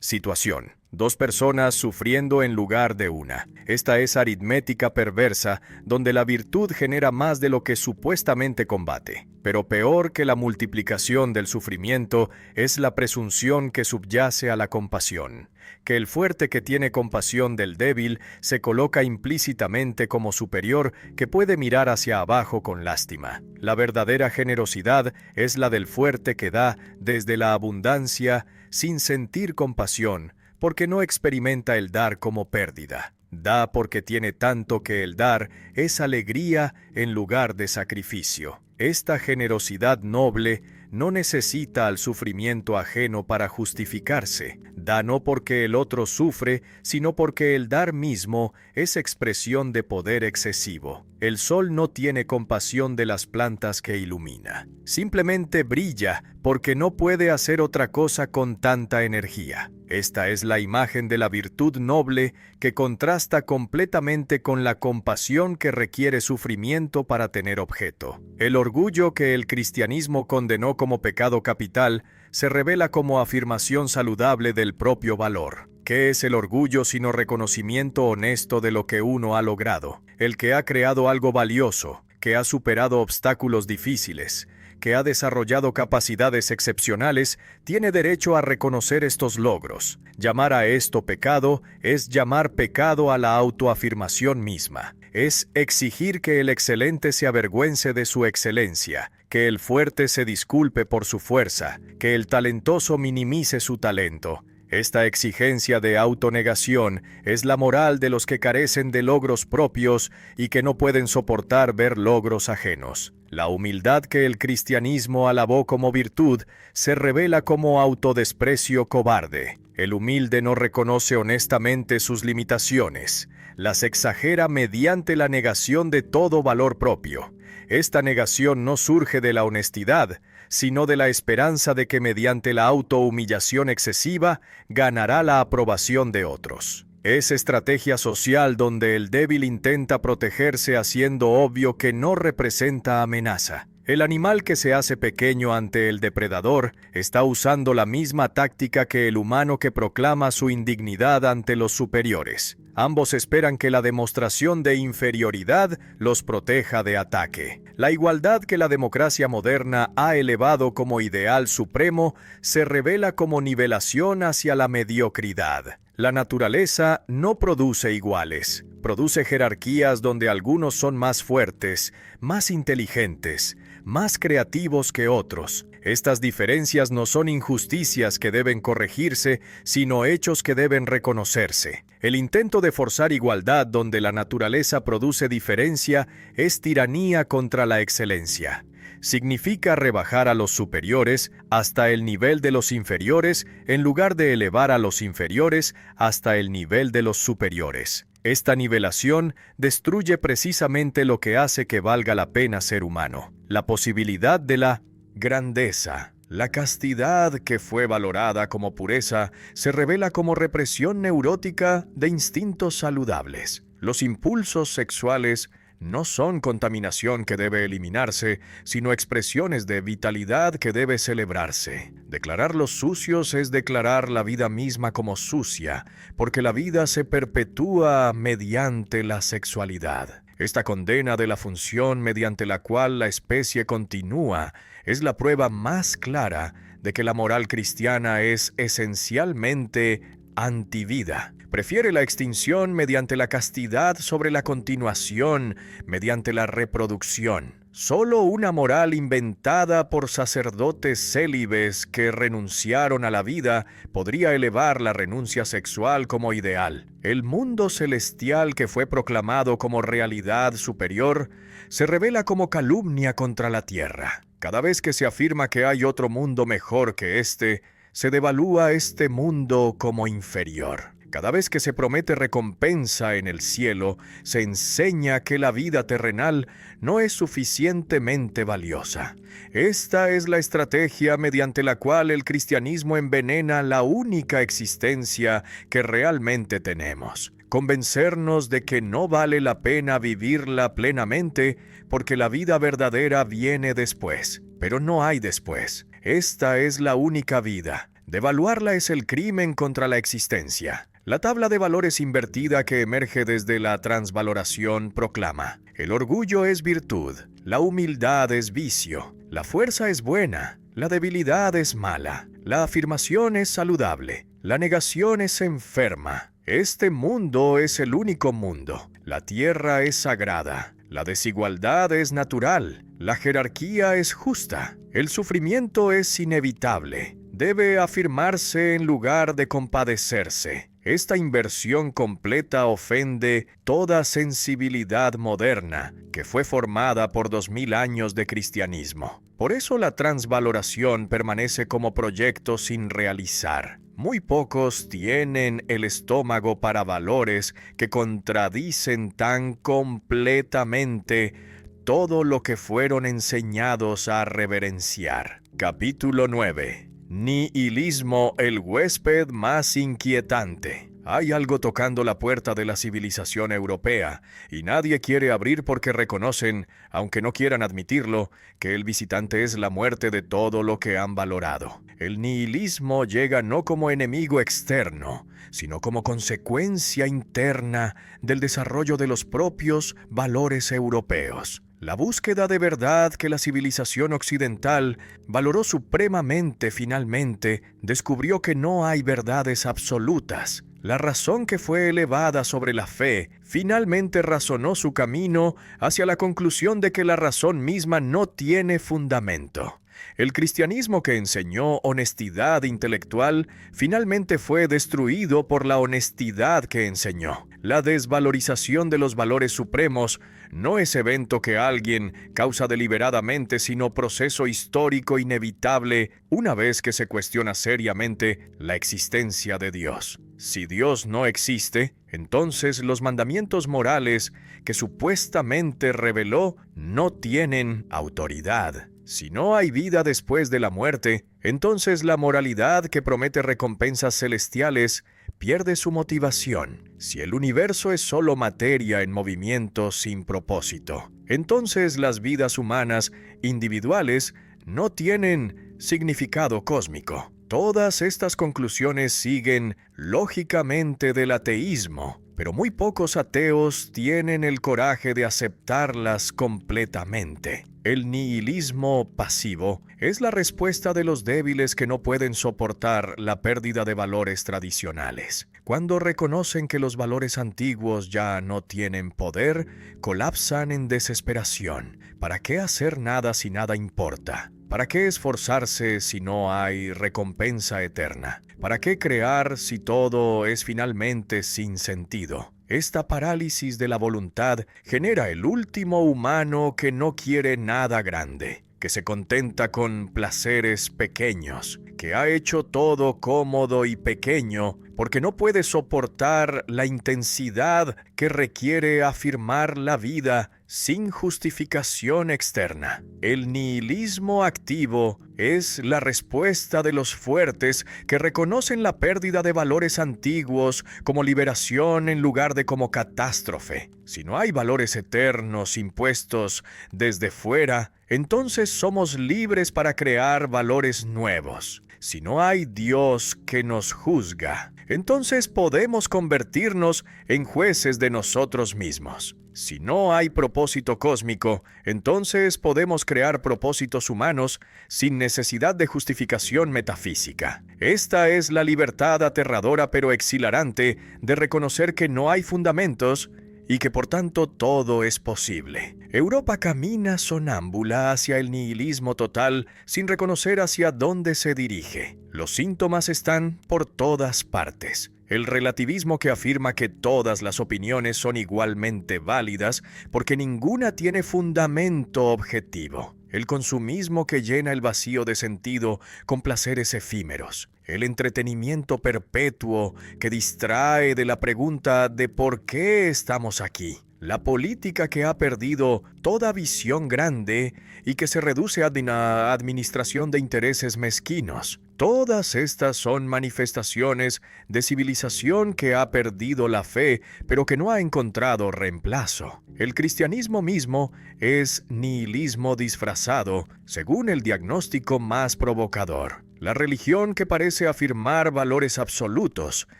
situación. Dos personas sufriendo en lugar de una. Esta es aritmética perversa, donde la virtud genera más de lo que supuestamente combate. Pero peor que la multiplicación del sufrimiento es la presunción que subyace a la compasión, que el fuerte que tiene compasión del débil se coloca implícitamente como superior que puede mirar hacia abajo con lástima. La verdadera generosidad es la del fuerte que da desde la abundancia sin sentir compasión, porque no experimenta el dar como pérdida. Da porque tiene tanto que el dar es alegría en lugar de sacrificio. Esta generosidad noble no necesita al sufrimiento ajeno para justificarse. Da no porque el otro sufre, sino porque el dar mismo es expresión de poder excesivo. El sol no tiene compasión de las plantas que ilumina. Simplemente brilla porque no puede hacer otra cosa con tanta energía. Esta es la imagen de la virtud noble que contrasta completamente con la compasión que requiere sufrimiento para tener objeto. El orgullo que el cristianismo condenó como pecado capital se revela como afirmación saludable del propio valor. ¿Qué es el orgullo sino reconocimiento honesto de lo que uno ha logrado? El que ha creado algo valioso, que ha superado obstáculos difíciles, que ha desarrollado capacidades excepcionales, tiene derecho a reconocer estos logros. Llamar a esto pecado es llamar pecado a la autoafirmación misma. Es exigir que el excelente se avergüence de su excelencia, que el fuerte se disculpe por su fuerza, que el talentoso minimice su talento. Esta exigencia de autonegación es la moral de los que carecen de logros propios y que no pueden soportar ver logros ajenos. La humildad que el cristianismo alabó como virtud se revela como autodesprecio cobarde. El humilde no reconoce honestamente sus limitaciones, las exagera mediante la negación de todo valor propio. Esta negación no surge de la honestidad, sino de la esperanza de que mediante la autohumillación excesiva ganará la aprobación de otros. Es estrategia social donde el débil intenta protegerse haciendo obvio que no representa amenaza. El animal que se hace pequeño ante el depredador está usando la misma táctica que el humano que proclama su indignidad ante los superiores. Ambos esperan que la demostración de inferioridad los proteja de ataque. La igualdad que la democracia moderna ha elevado como ideal supremo se revela como nivelación hacia la mediocridad. La naturaleza no produce iguales, produce jerarquías donde algunos son más fuertes, más inteligentes, más creativos que otros. Estas diferencias no son injusticias que deben corregirse, sino hechos que deben reconocerse. El intento de forzar igualdad donde la naturaleza produce diferencia es tiranía contra la excelencia. Significa rebajar a los superiores hasta el nivel de los inferiores en lugar de elevar a los inferiores hasta el nivel de los superiores. Esta nivelación destruye precisamente lo que hace que valga la pena ser humano, la posibilidad de la grandeza. La castidad, que fue valorada como pureza, se revela como represión neurótica de instintos saludables. Los impulsos sexuales no son contaminación que debe eliminarse, sino expresiones de vitalidad que debe celebrarse. Declararlos sucios es declarar la vida misma como sucia, porque la vida se perpetúa mediante la sexualidad. Esta condena de la función mediante la cual la especie continúa es la prueba más clara de que la moral cristiana es esencialmente antivida. Prefiere la extinción mediante la castidad sobre la continuación mediante la reproducción. Solo una moral inventada por sacerdotes célibes que renunciaron a la vida podría elevar la renuncia sexual como ideal. El mundo celestial que fue proclamado como realidad superior se revela como calumnia contra la tierra. Cada vez que se afirma que hay otro mundo mejor que este, se devalúa este mundo como inferior. Cada vez que se promete recompensa en el cielo, se enseña que la vida terrenal no es suficientemente valiosa. Esta es la estrategia mediante la cual el cristianismo envenena la única existencia que realmente tenemos. Convencernos de que no vale la pena vivirla plenamente porque la vida verdadera viene después. Pero no hay después. Esta es la única vida. Devaluarla es el crimen contra la existencia. La tabla de valores invertida que emerge desde la transvaloración proclama: El orgullo es virtud, la humildad es vicio, la fuerza es buena, la debilidad es mala, la afirmación es saludable, la negación es enferma. Este mundo es el único mundo. La tierra es sagrada. La desigualdad es natural. La jerarquía es justa. El sufrimiento es inevitable. Debe afirmarse en lugar de compadecerse. Esta inversión completa ofende toda sensibilidad moderna que fue formada por 2000 años de cristianismo. Por eso la transvaloración permanece como proyecto sin realizar. Muy pocos tienen el estómago para valores que contradicen tan completamente todo lo que fueron enseñados a reverenciar. Capítulo 9. Nihilismo, el huésped más inquietante. Hay algo tocando la puerta de la civilización europea, y nadie quiere abrir porque reconocen, aunque no quieran admitirlo, que el visitante es la muerte de todo lo que han valorado. El nihilismo llega no como enemigo externo, sino como consecuencia interna del desarrollo de los propios valores europeos. La búsqueda de verdad que la civilización occidental valoró supremamente finalmente descubrió que no hay verdades absolutas. La razón que fue elevada sobre la fe finalmente razonó su camino hacia la conclusión de que la razón misma no tiene fundamento. El cristianismo que enseñó honestidad intelectual finalmente fue destruido por la honestidad que enseñó. La desvalorización de los valores supremos no es evento que alguien causa deliberadamente, sino proceso histórico inevitable una vez que se cuestiona seriamente la existencia de Dios. Si Dios no existe, entonces los mandamientos morales que supuestamente reveló no tienen autoridad. Si no hay vida después de la muerte, entonces la moralidad que promete recompensas celestiales pierde su motivación. Si el universo es solo materia en movimiento sin propósito, entonces las vidas humanas individuales no tienen significado cósmico. Todas estas conclusiones siguen lógicamente del ateísmo, pero muy pocos ateos tienen el coraje de aceptarlas completamente. El nihilismo pasivo es la respuesta de los débiles que no pueden soportar la pérdida de valores tradicionales. Cuando reconocen que los valores antiguos ya no tienen poder, colapsan en desesperación. ¿Para qué hacer nada si nada importa? ¿Para qué esforzarse si no hay recompensa eterna? ¿Para qué crear si todo es finalmente sin sentido? Esta parálisis de la voluntad genera el último humano que no quiere nada grande, que se contenta con placeres pequeños, que ha hecho todo cómodo y pequeño porque no puede soportar la intensidad que requiere afirmar la vida sin justificación externa. El nihilismo activo es la respuesta de los fuertes que reconocen la pérdida de valores antiguos como liberación en lugar de como catástrofe. Si no hay valores eternos impuestos desde fuera, entonces somos libres para crear valores nuevos. Si no hay Dios que nos juzga, entonces podemos convertirnos en jueces de nosotros mismos. Si no hay propósito cósmico, entonces podemos crear propósitos humanos sin necesidad de justificación metafísica. Esta es la libertad aterradora pero exhilarante de reconocer que no hay fundamentos y que por tanto todo es posible. Europa camina sonámbula hacia el nihilismo total sin reconocer hacia dónde se dirige. Los síntomas están por todas partes. El relativismo que afirma que todas las opiniones son igualmente válidas porque ninguna tiene fundamento objetivo. El consumismo que llena el vacío de sentido con placeres efímeros. El entretenimiento perpetuo que distrae de la pregunta de por qué estamos aquí. La política que ha perdido toda visión grande y que se reduce a una administración de intereses mezquinos. Todas estas son manifestaciones de civilización que ha perdido la fe, pero que no ha encontrado reemplazo. El cristianismo mismo es nihilismo disfrazado, según el diagnóstico más provocador. La religión que parece afirmar valores absolutos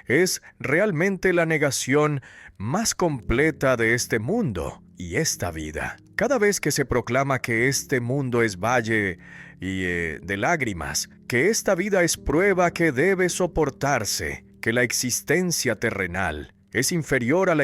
es realmente la negación más completa de este mundo. y esta vida. Cada vez que se proclama que este mundo es valle de lágrimas, que esta vida es prueba que debe soportarse, que la existencia terrenal es inferior a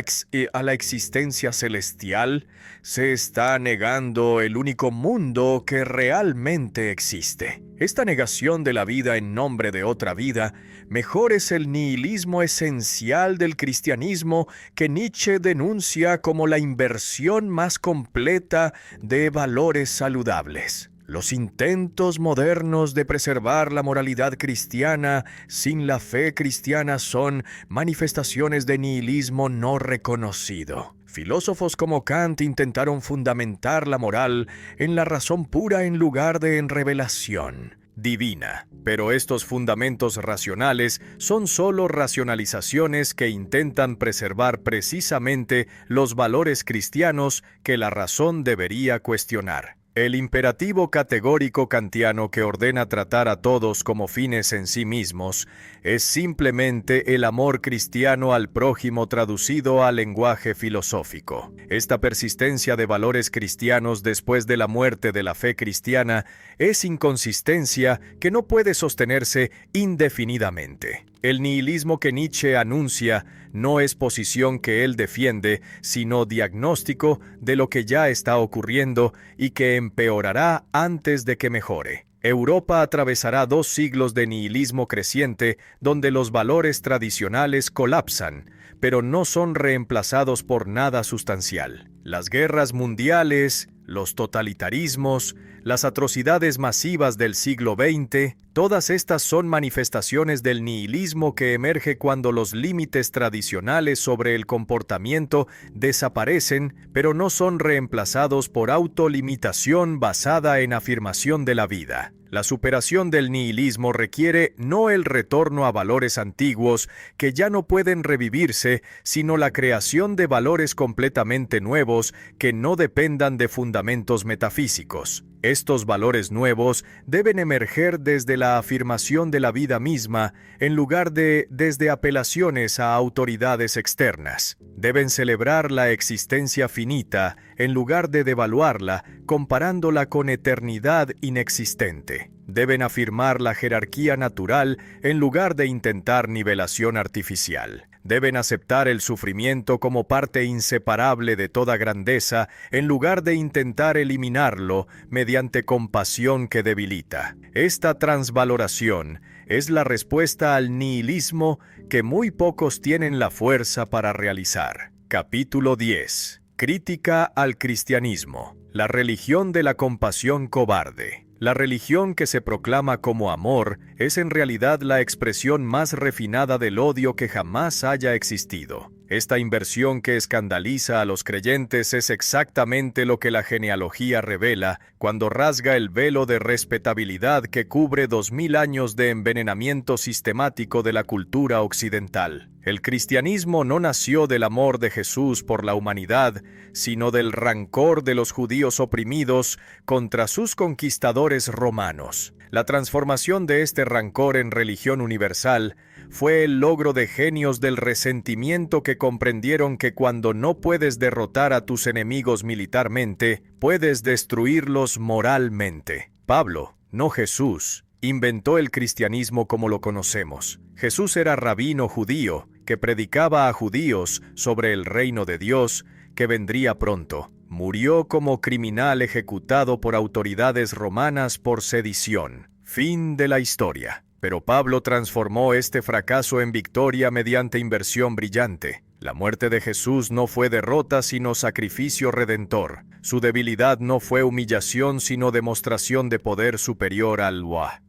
la existencia celestial, se está negando el único mundo que realmente existe. Esta negación de la vida en nombre de otra vida, mejor es el nihilismo esencial del cristianismo que Nietzsche denuncia como la inversión más completa de valores saludables. Los intentos modernos de preservar la moralidad cristiana sin la fe cristiana son manifestaciones de nihilismo no reconocido. Filósofos como Kant intentaron fundamentar la moral en la razón pura en lugar de en revelación divina. Pero estos fundamentos racionales son solo racionalizaciones que intentan preservar precisamente los valores cristianos que la razón debería cuestionar. El imperativo categórico kantiano que ordena tratar a todos como fines en sí mismos es simplemente el amor cristiano al prójimo traducido al lenguaje filosófico. Esta persistencia de valores cristianos después de la muerte de la fe cristiana es inconsistencia que no puede sostenerse indefinidamente. El nihilismo que Nietzsche anuncia no es posición que él defiende, sino diagnóstico de lo que ya está ocurriendo y que empeorará antes de que mejore. Europa atravesará 2 siglos de nihilismo creciente donde los valores tradicionales colapsan, pero no son reemplazados por nada sustancial. Las guerras mundiales, los totalitarismos, las atrocidades masivas del siglo XX, todas estas son manifestaciones del nihilismo que emerge cuando los límites tradicionales sobre el comportamiento desaparecen, pero no son reemplazados por autolimitación basada en afirmación de la vida. La superación del nihilismo requiere no el retorno a valores antiguos que ya no pueden revivirse, sino la creación de valores completamente nuevos que no dependan de fundamentos metafísicos. Estos valores nuevos deben emerger desde la afirmación de la vida misma, en lugar de desde apelaciones a autoridades externas. Deben celebrar la existencia finita, en lugar de devaluarla, comparándola con eternidad inexistente. Deben afirmar la jerarquía natural, en lugar de intentar nivelación artificial. Deben aceptar el sufrimiento como parte inseparable de toda grandeza, en lugar de intentar eliminarlo mediante compasión que debilita. Esta transvaloración es la respuesta al nihilismo que muy pocos tienen la fuerza para realizar. Capítulo 10. Crítica al cristianismo. La religión de la compasión cobarde. La religión que se proclama como amor es en realidad la expresión más refinada del odio que jamás haya existido. Esta inversión que escandaliza a los creyentes es exactamente lo que la genealogía revela cuando rasga el velo de respetabilidad que cubre 2000 años de envenenamiento sistemático de la cultura occidental. El cristianismo no nació del amor de Jesús por la humanidad, sino del rancor de los judíos oprimidos contra sus conquistadores romanos. La transformación de este rancor en religión universal fue el logro de genios del resentimiento que comprendieron que cuando no puedes derrotar a tus enemigos militarmente, puedes destruirlos moralmente. Pablo, no Jesús, inventó el cristianismo como lo conocemos. Jesús era rabino judío que predicaba a judíos sobre el reino de Dios que vendría pronto. Murió como criminal ejecutado por autoridades romanas por sedición. Fin de la historia. Pero Pablo transformó este fracaso en victoria mediante inversión brillante. La muerte de Jesús no fue derrota sino sacrificio redentor. Su debilidad no fue humillación sino demostración de poder superior al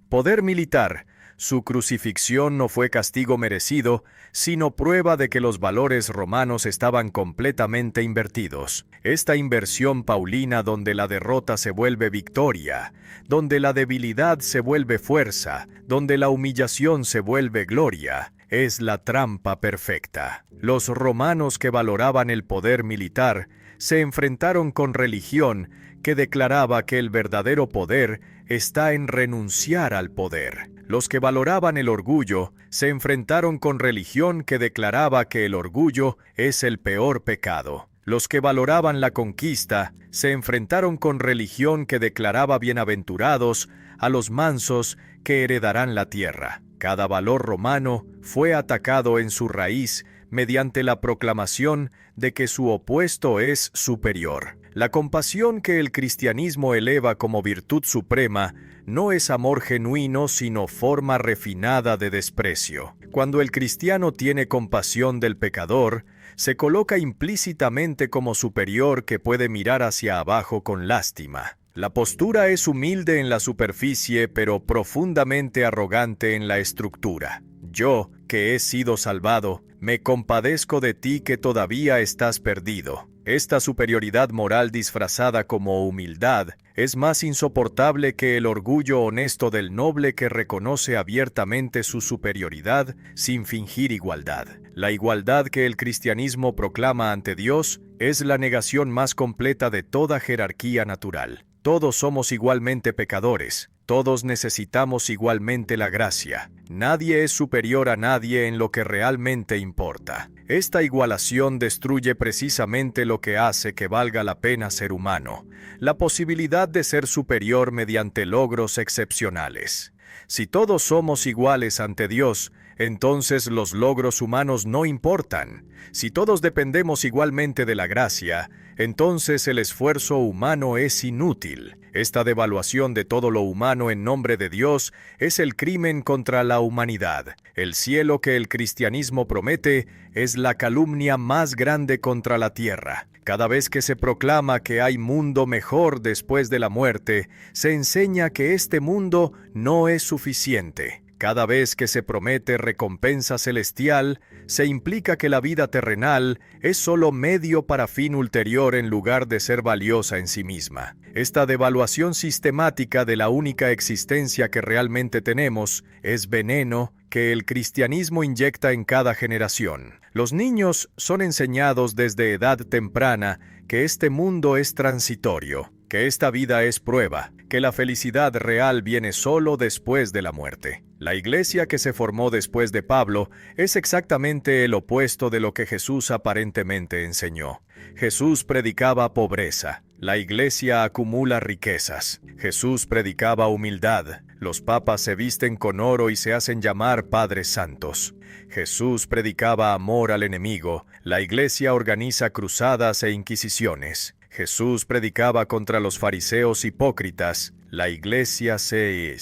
poder militar. Su crucifixión no fue castigo merecido, sino prueba de que los valores romanos estaban completamente invertidos. Esta inversión paulina donde la derrota se vuelve victoria, donde la debilidad se vuelve fuerza, donde la humillación se vuelve gloria, es la trampa perfecta. Los romanos que valoraban el poder militar se enfrentaron con religión que declaraba que el verdadero poder está en renunciar al poder. Los que valoraban el orgullo se enfrentaron con religión que declaraba que el orgullo es el peor pecado. Los que valoraban la conquista se enfrentaron con religión que declaraba bienaventurados a los mansos que heredarán la tierra. Cada valor romano fue atacado en su raíz mediante la proclamación de que su opuesto es superior. La compasión que el cristianismo eleva como virtud suprema no es amor genuino, sino forma refinada de desprecio. Cuando el cristiano tiene compasión del pecador, se coloca implícitamente como superior que puede mirar hacia abajo con lástima. La postura es humilde en la superficie, pero profundamente arrogante en la estructura. Yo, que he sido salvado, me compadezco de ti que todavía estás perdido. Esta superioridad moral disfrazada como humildad es más insoportable que el orgullo honesto del noble que reconoce abiertamente su superioridad sin fingir igualdad. La igualdad que el cristianismo proclama ante Dios es la negación más completa de toda jerarquía natural. Todos somos igualmente pecadores. Todos necesitamos igualmente la gracia. Nadie es superior a nadie en lo que realmente importa. Esta igualación destruye precisamente lo que hace que valga la pena ser humano, la posibilidad de ser superior mediante logros excepcionales. Si todos somos iguales ante Dios, entonces los logros humanos no importan. Si todos dependemos igualmente de la gracia, entonces el esfuerzo humano es inútil. Esta devaluación de todo lo humano en nombre de Dios es el crimen contra la humanidad. El cielo que el cristianismo promete es la calumnia más grande contra la tierra. Cada vez que se proclama que hay mundo mejor después de la muerte, se enseña que este mundo no es suficiente. Cada vez que se promete recompensa celestial, se implica que la vida terrenal es solo medio para fin ulterior en lugar de ser valiosa en sí misma. Esta devaluación sistemática de la única existencia que realmente tenemos es veneno que el cristianismo inyecta en cada generación. Los niños son enseñados desde edad temprana que este mundo es transitorio, que esta vida es prueba, que la felicidad real viene solo después de la muerte. La iglesia que se formó después de Pablo es exactamente el opuesto de lo que Jesús aparentemente enseñó. Jesús predicaba pobreza. La iglesia acumula riquezas. Jesús predicaba humildad. Los papas se visten con oro y se hacen llamar padres santos. Jesús predicaba amor al enemigo. La iglesia organiza cruzadas e inquisiciones. Jesús predicaba contra los fariseos hipócritas. La iglesia se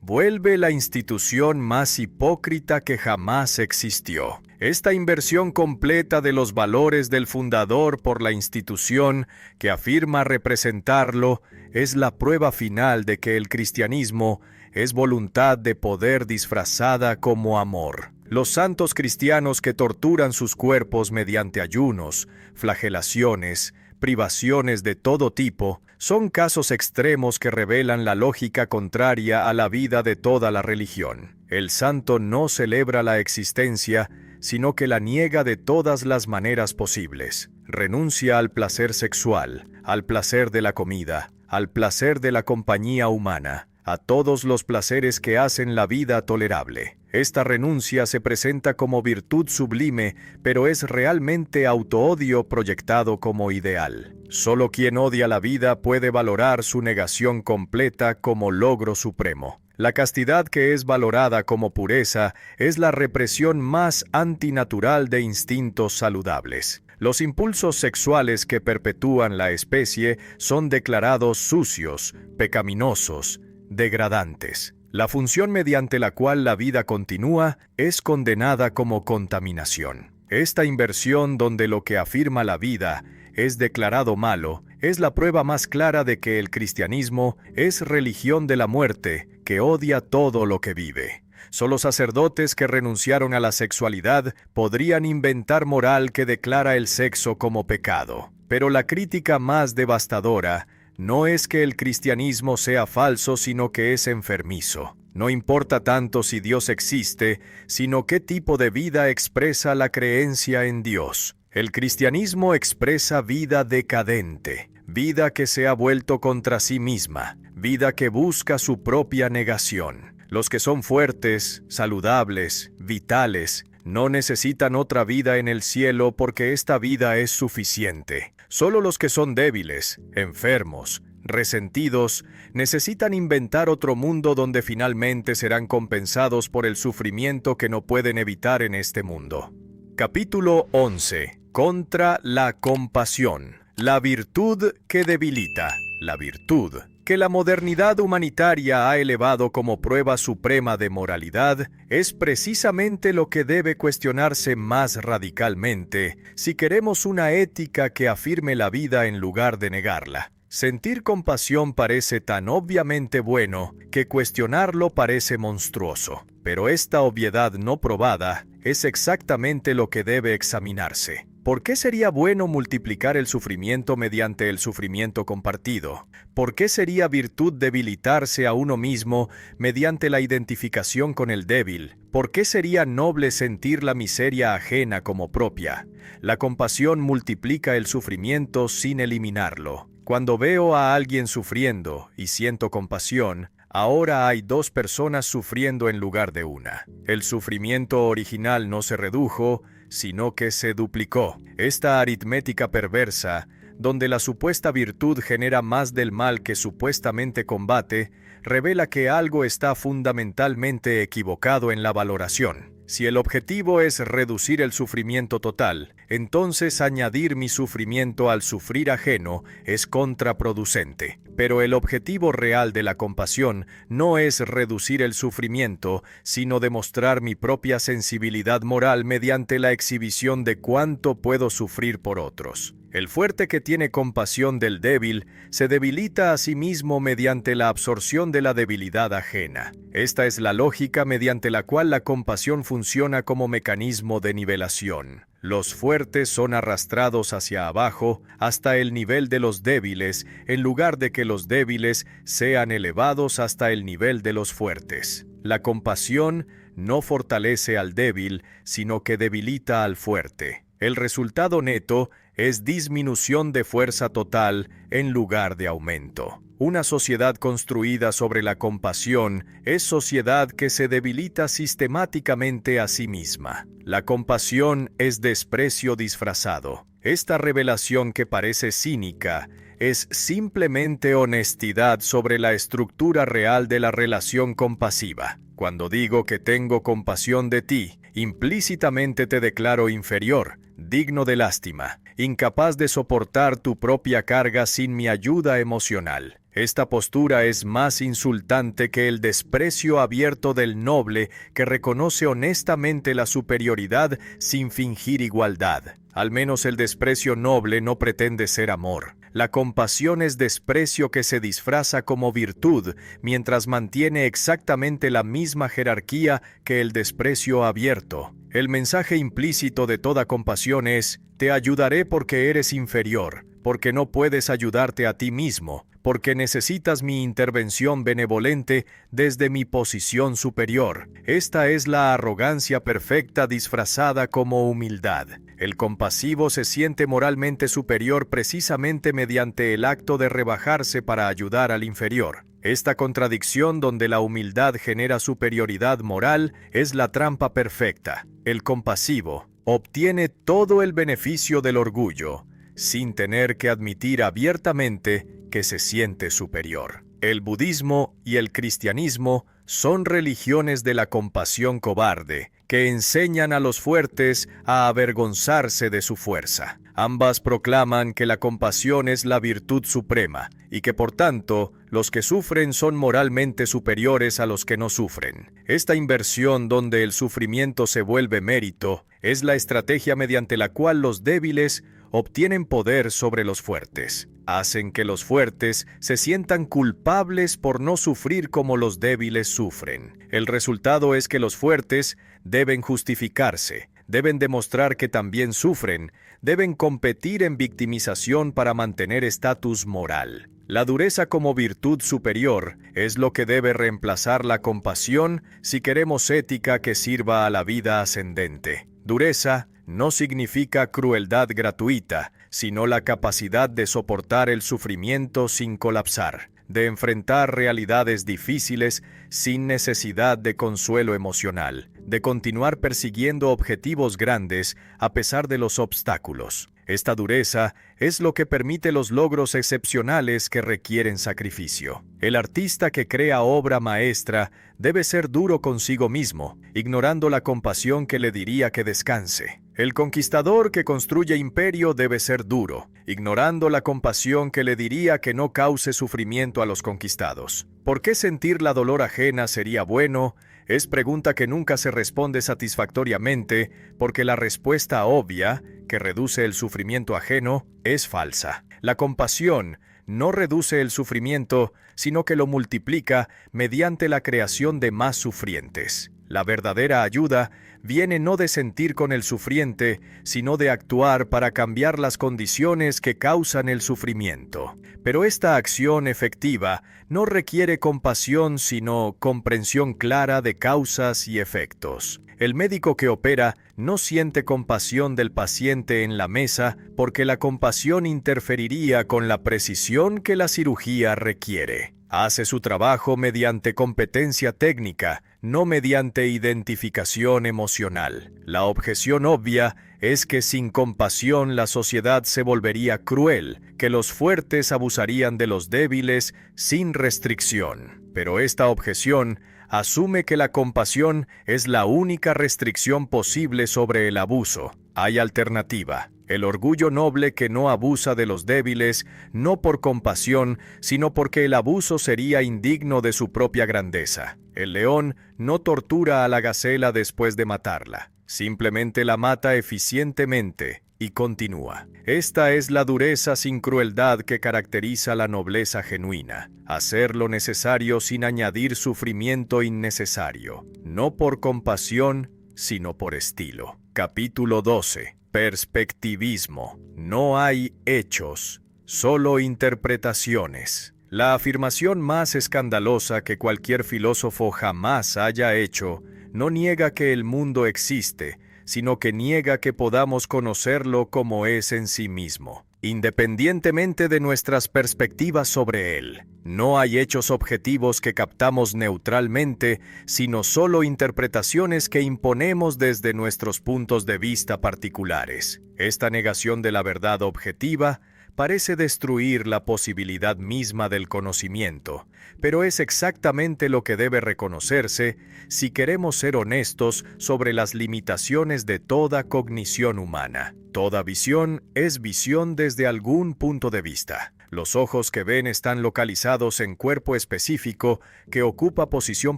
vuelve la institución más hipócrita que jamás existió. Esta inversión completa de los valores del fundador por la institución que afirma representarlo es la prueba final de que el cristianismo es voluntad de poder disfrazada como amor. Los santos cristianos que torturan sus cuerpos mediante ayunos, flagelaciones, privaciones de todo tipo, son casos extremos que revelan la lógica contraria a la vida de toda la religión. El santo no celebra la existencia, sino que la niega de todas las maneras posibles. Renuncia al placer sexual, al placer de la comida, al placer de la compañía humana, a todos los placeres que hacen la vida tolerable. Esta renuncia se presenta como virtud sublime, pero es realmente autoodio proyectado como ideal. Solo quien odia la vida puede valorar su negación completa como logro supremo. La castidad que es valorada como pureza es la represión más antinatural de instintos saludables. Los impulsos sexuales que perpetúan la especie son declarados sucios, pecaminosos, degradantes. La función mediante la cual la vida continúa es condenada como contaminación. Esta inversión donde lo que afirma la vida es declarado malo es la prueba más clara de que el cristianismo es religión de la muerte que odia todo lo que vive. Solo sacerdotes que renunciaron a la sexualidad podrían inventar moral que declara el sexo como pecado. Pero la crítica más devastadora no es que el cristianismo sea falso, sino que es enfermizo. No importa tanto si Dios existe, sino qué tipo de vida expresa la creencia en Dios. El cristianismo expresa vida decadente, vida que se ha vuelto contra sí misma, vida que busca su propia negación. Los que son fuertes, saludables, vitales, No necesitan otra vida en el cielo porque esta vida es suficiente. Solo los que son débiles, enfermos, resentidos, necesitan inventar otro mundo donde finalmente serán compensados por el sufrimiento que no pueden evitar en este mundo. Capítulo 11. Contra la compasión. La virtud que debilita. La virtud que la modernidad humanitaria ha elevado como prueba suprema de moralidad es precisamente lo que debe cuestionarse más radicalmente si queremos una ética que afirme la vida en lugar de negarla. Sentir compasión parece tan obviamente bueno que cuestionarlo parece monstruoso, pero esta obviedad no probada es exactamente lo que debe examinarse. ¿Por qué sería bueno multiplicar el sufrimiento mediante el sufrimiento compartido? ¿Por qué sería virtud debilitarse a uno mismo mediante la identificación con el débil? ¿Por qué sería noble sentir la miseria ajena como propia? La compasión multiplica el sufrimiento sin eliminarlo. Cuando veo a alguien sufriendo y siento compasión, ahora hay dos personas sufriendo en lugar de una. El sufrimiento original no se redujo, sino que se duplicó. Esta aritmética perversa, donde la supuesta virtud genera más del mal que supuestamente combate, revela que algo está fundamentalmente equivocado en la valoración. Si el objetivo es reducir el sufrimiento total, entonces añadir mi sufrimiento al sufrir ajeno es contraproducente. Pero el objetivo real de la compasión no es reducir el sufrimiento, sino demostrar mi propia sensibilidad moral mediante la exhibición de cuánto puedo sufrir por otros. El fuerte que tiene compasión del débil se debilita a sí mismo mediante la absorción de la debilidad ajena. Esta es la lógica mediante la cual la compasión funciona como mecanismo de nivelación. Los fuertes son arrastrados hacia abajo hasta el nivel de los débiles, en lugar de que los débiles sean elevados hasta el nivel de los fuertes. La compasión no fortalece al débil, sino que debilita al fuerte. El resultado neto es disminución de fuerza total en lugar de aumento. Una sociedad construida sobre la compasión es sociedad que se debilita sistemáticamente a sí misma. La compasión es desprecio disfrazado. Esta revelación que parece cínica es simplemente honestidad sobre la estructura real de la relación compasiva. Cuando digo que tengo compasión de ti, implícitamente te declaro inferior, digno de lástima, incapaz de soportar tu propia carga sin mi ayuda emocional. Esta postura es más insultante que el desprecio abierto del noble que reconoce honestamente la superioridad sin fingir igualdad. Al menos el desprecio noble no pretende ser amor. La compasión es desprecio que se disfraza como virtud, mientras mantiene exactamente la misma jerarquía que el desprecio abierto. El mensaje implícito de toda compasión es: te ayudaré porque eres inferior, porque no puedes ayudarte a ti mismo, porque necesitas mi intervención benevolente desde mi posición superior. Esta es la arrogancia perfecta disfrazada como humildad. El compasivo se siente moralmente superior precisamente mediante el acto de rebajarse para ayudar al inferior. Esta contradicción donde la humildad genera superioridad moral es la trampa perfecta. El compasivo obtiene todo el beneficio del orgullo, sin tener que admitir abiertamente que se siente superior. El budismo y el cristianismo son religiones de la compasión cobarde, que enseñan a los fuertes a avergonzarse de su fuerza. Ambas proclaman que la compasión es la virtud suprema, y que por tanto, los que sufren son moralmente superiores a los que no sufren. Esta inversión donde el sufrimiento se vuelve mérito, es la estrategia mediante la cual los débiles obtienen poder sobre los fuertes. Hacen que los fuertes se sientan culpables por no sufrir como los débiles sufren. El resultado es que los fuertes deben justificarse, deben demostrar que también sufren, deben competir en victimización para mantener estatus moral. La dureza como virtud superior es lo que debe reemplazar la compasión si queremos ética que sirva a la vida ascendente. Dureza no significa crueldad gratuita, sino la capacidad de soportar el sufrimiento sin colapsar, de enfrentar realidades difíciles sin necesidad de consuelo emocional, de continuar persiguiendo objetivos grandes a pesar de los obstáculos. Esta dureza es lo que permite los logros excepcionales que requieren sacrificio. El artista que crea obra maestra debe ser duro consigo mismo, ignorando la compasión que le diría que descanse. El conquistador que construye imperio debe ser duro, ignorando la compasión que le diría que no cause sufrimiento a los conquistados. ¿Por qué sentir la dolor ajena sería bueno? Es pregunta que nunca se responde satisfactoriamente, porque la respuesta obvia, que reduce el sufrimiento ajeno, es falsa. La compasión no reduce el sufrimiento, sino que lo multiplica mediante la creación de más sufrientes. La verdadera ayuda viene no de sentir con el sufriente, sino de actuar para cambiar las condiciones que causan el sufrimiento. Pero esta acción efectiva no requiere compasión, sino comprensión clara de causas y efectos. El médico que opera no siente compasión del paciente en la mesa porque la compasión interferiría con la precisión que la cirugía requiere. Hace su trabajo mediante competencia técnica, no mediante identificación emocional. La objeción obvia es que sin compasión la sociedad se volvería cruel, que los fuertes abusarían de los débiles sin restricción. Pero esta objeción asume que la compasión es la única restricción posible sobre el abuso. Hay alternativa. El orgullo noble que no abusa de los débiles, no por compasión, sino porque el abuso sería indigno de su propia grandeza. El león no tortura a la gacela después de matarla, simplemente la mata eficientemente y continúa. Esta es la dureza sin crueldad que caracteriza la nobleza genuina. Hacer lo necesario sin añadir sufrimiento innecesario, no por compasión, sino por estilo. Capítulo 12. Perspectivismo. No hay hechos, solo interpretaciones. La afirmación más escandalosa que cualquier filósofo jamás haya hecho no niega que el mundo existe, sino que niega que podamos conocerlo como es en sí mismo, independientemente de nuestras perspectivas sobre él. No hay hechos objetivos que captamos neutralmente, sino solo interpretaciones que imponemos desde nuestros puntos de vista particulares. Esta negación de la verdad objetiva parece destruir la posibilidad misma del conocimiento, pero es exactamente lo que debe reconocerse si queremos ser honestos sobre las limitaciones de toda cognición humana. Toda visión es visión desde algún punto de vista. Los ojos que ven están localizados en cuerpo específico que ocupa posición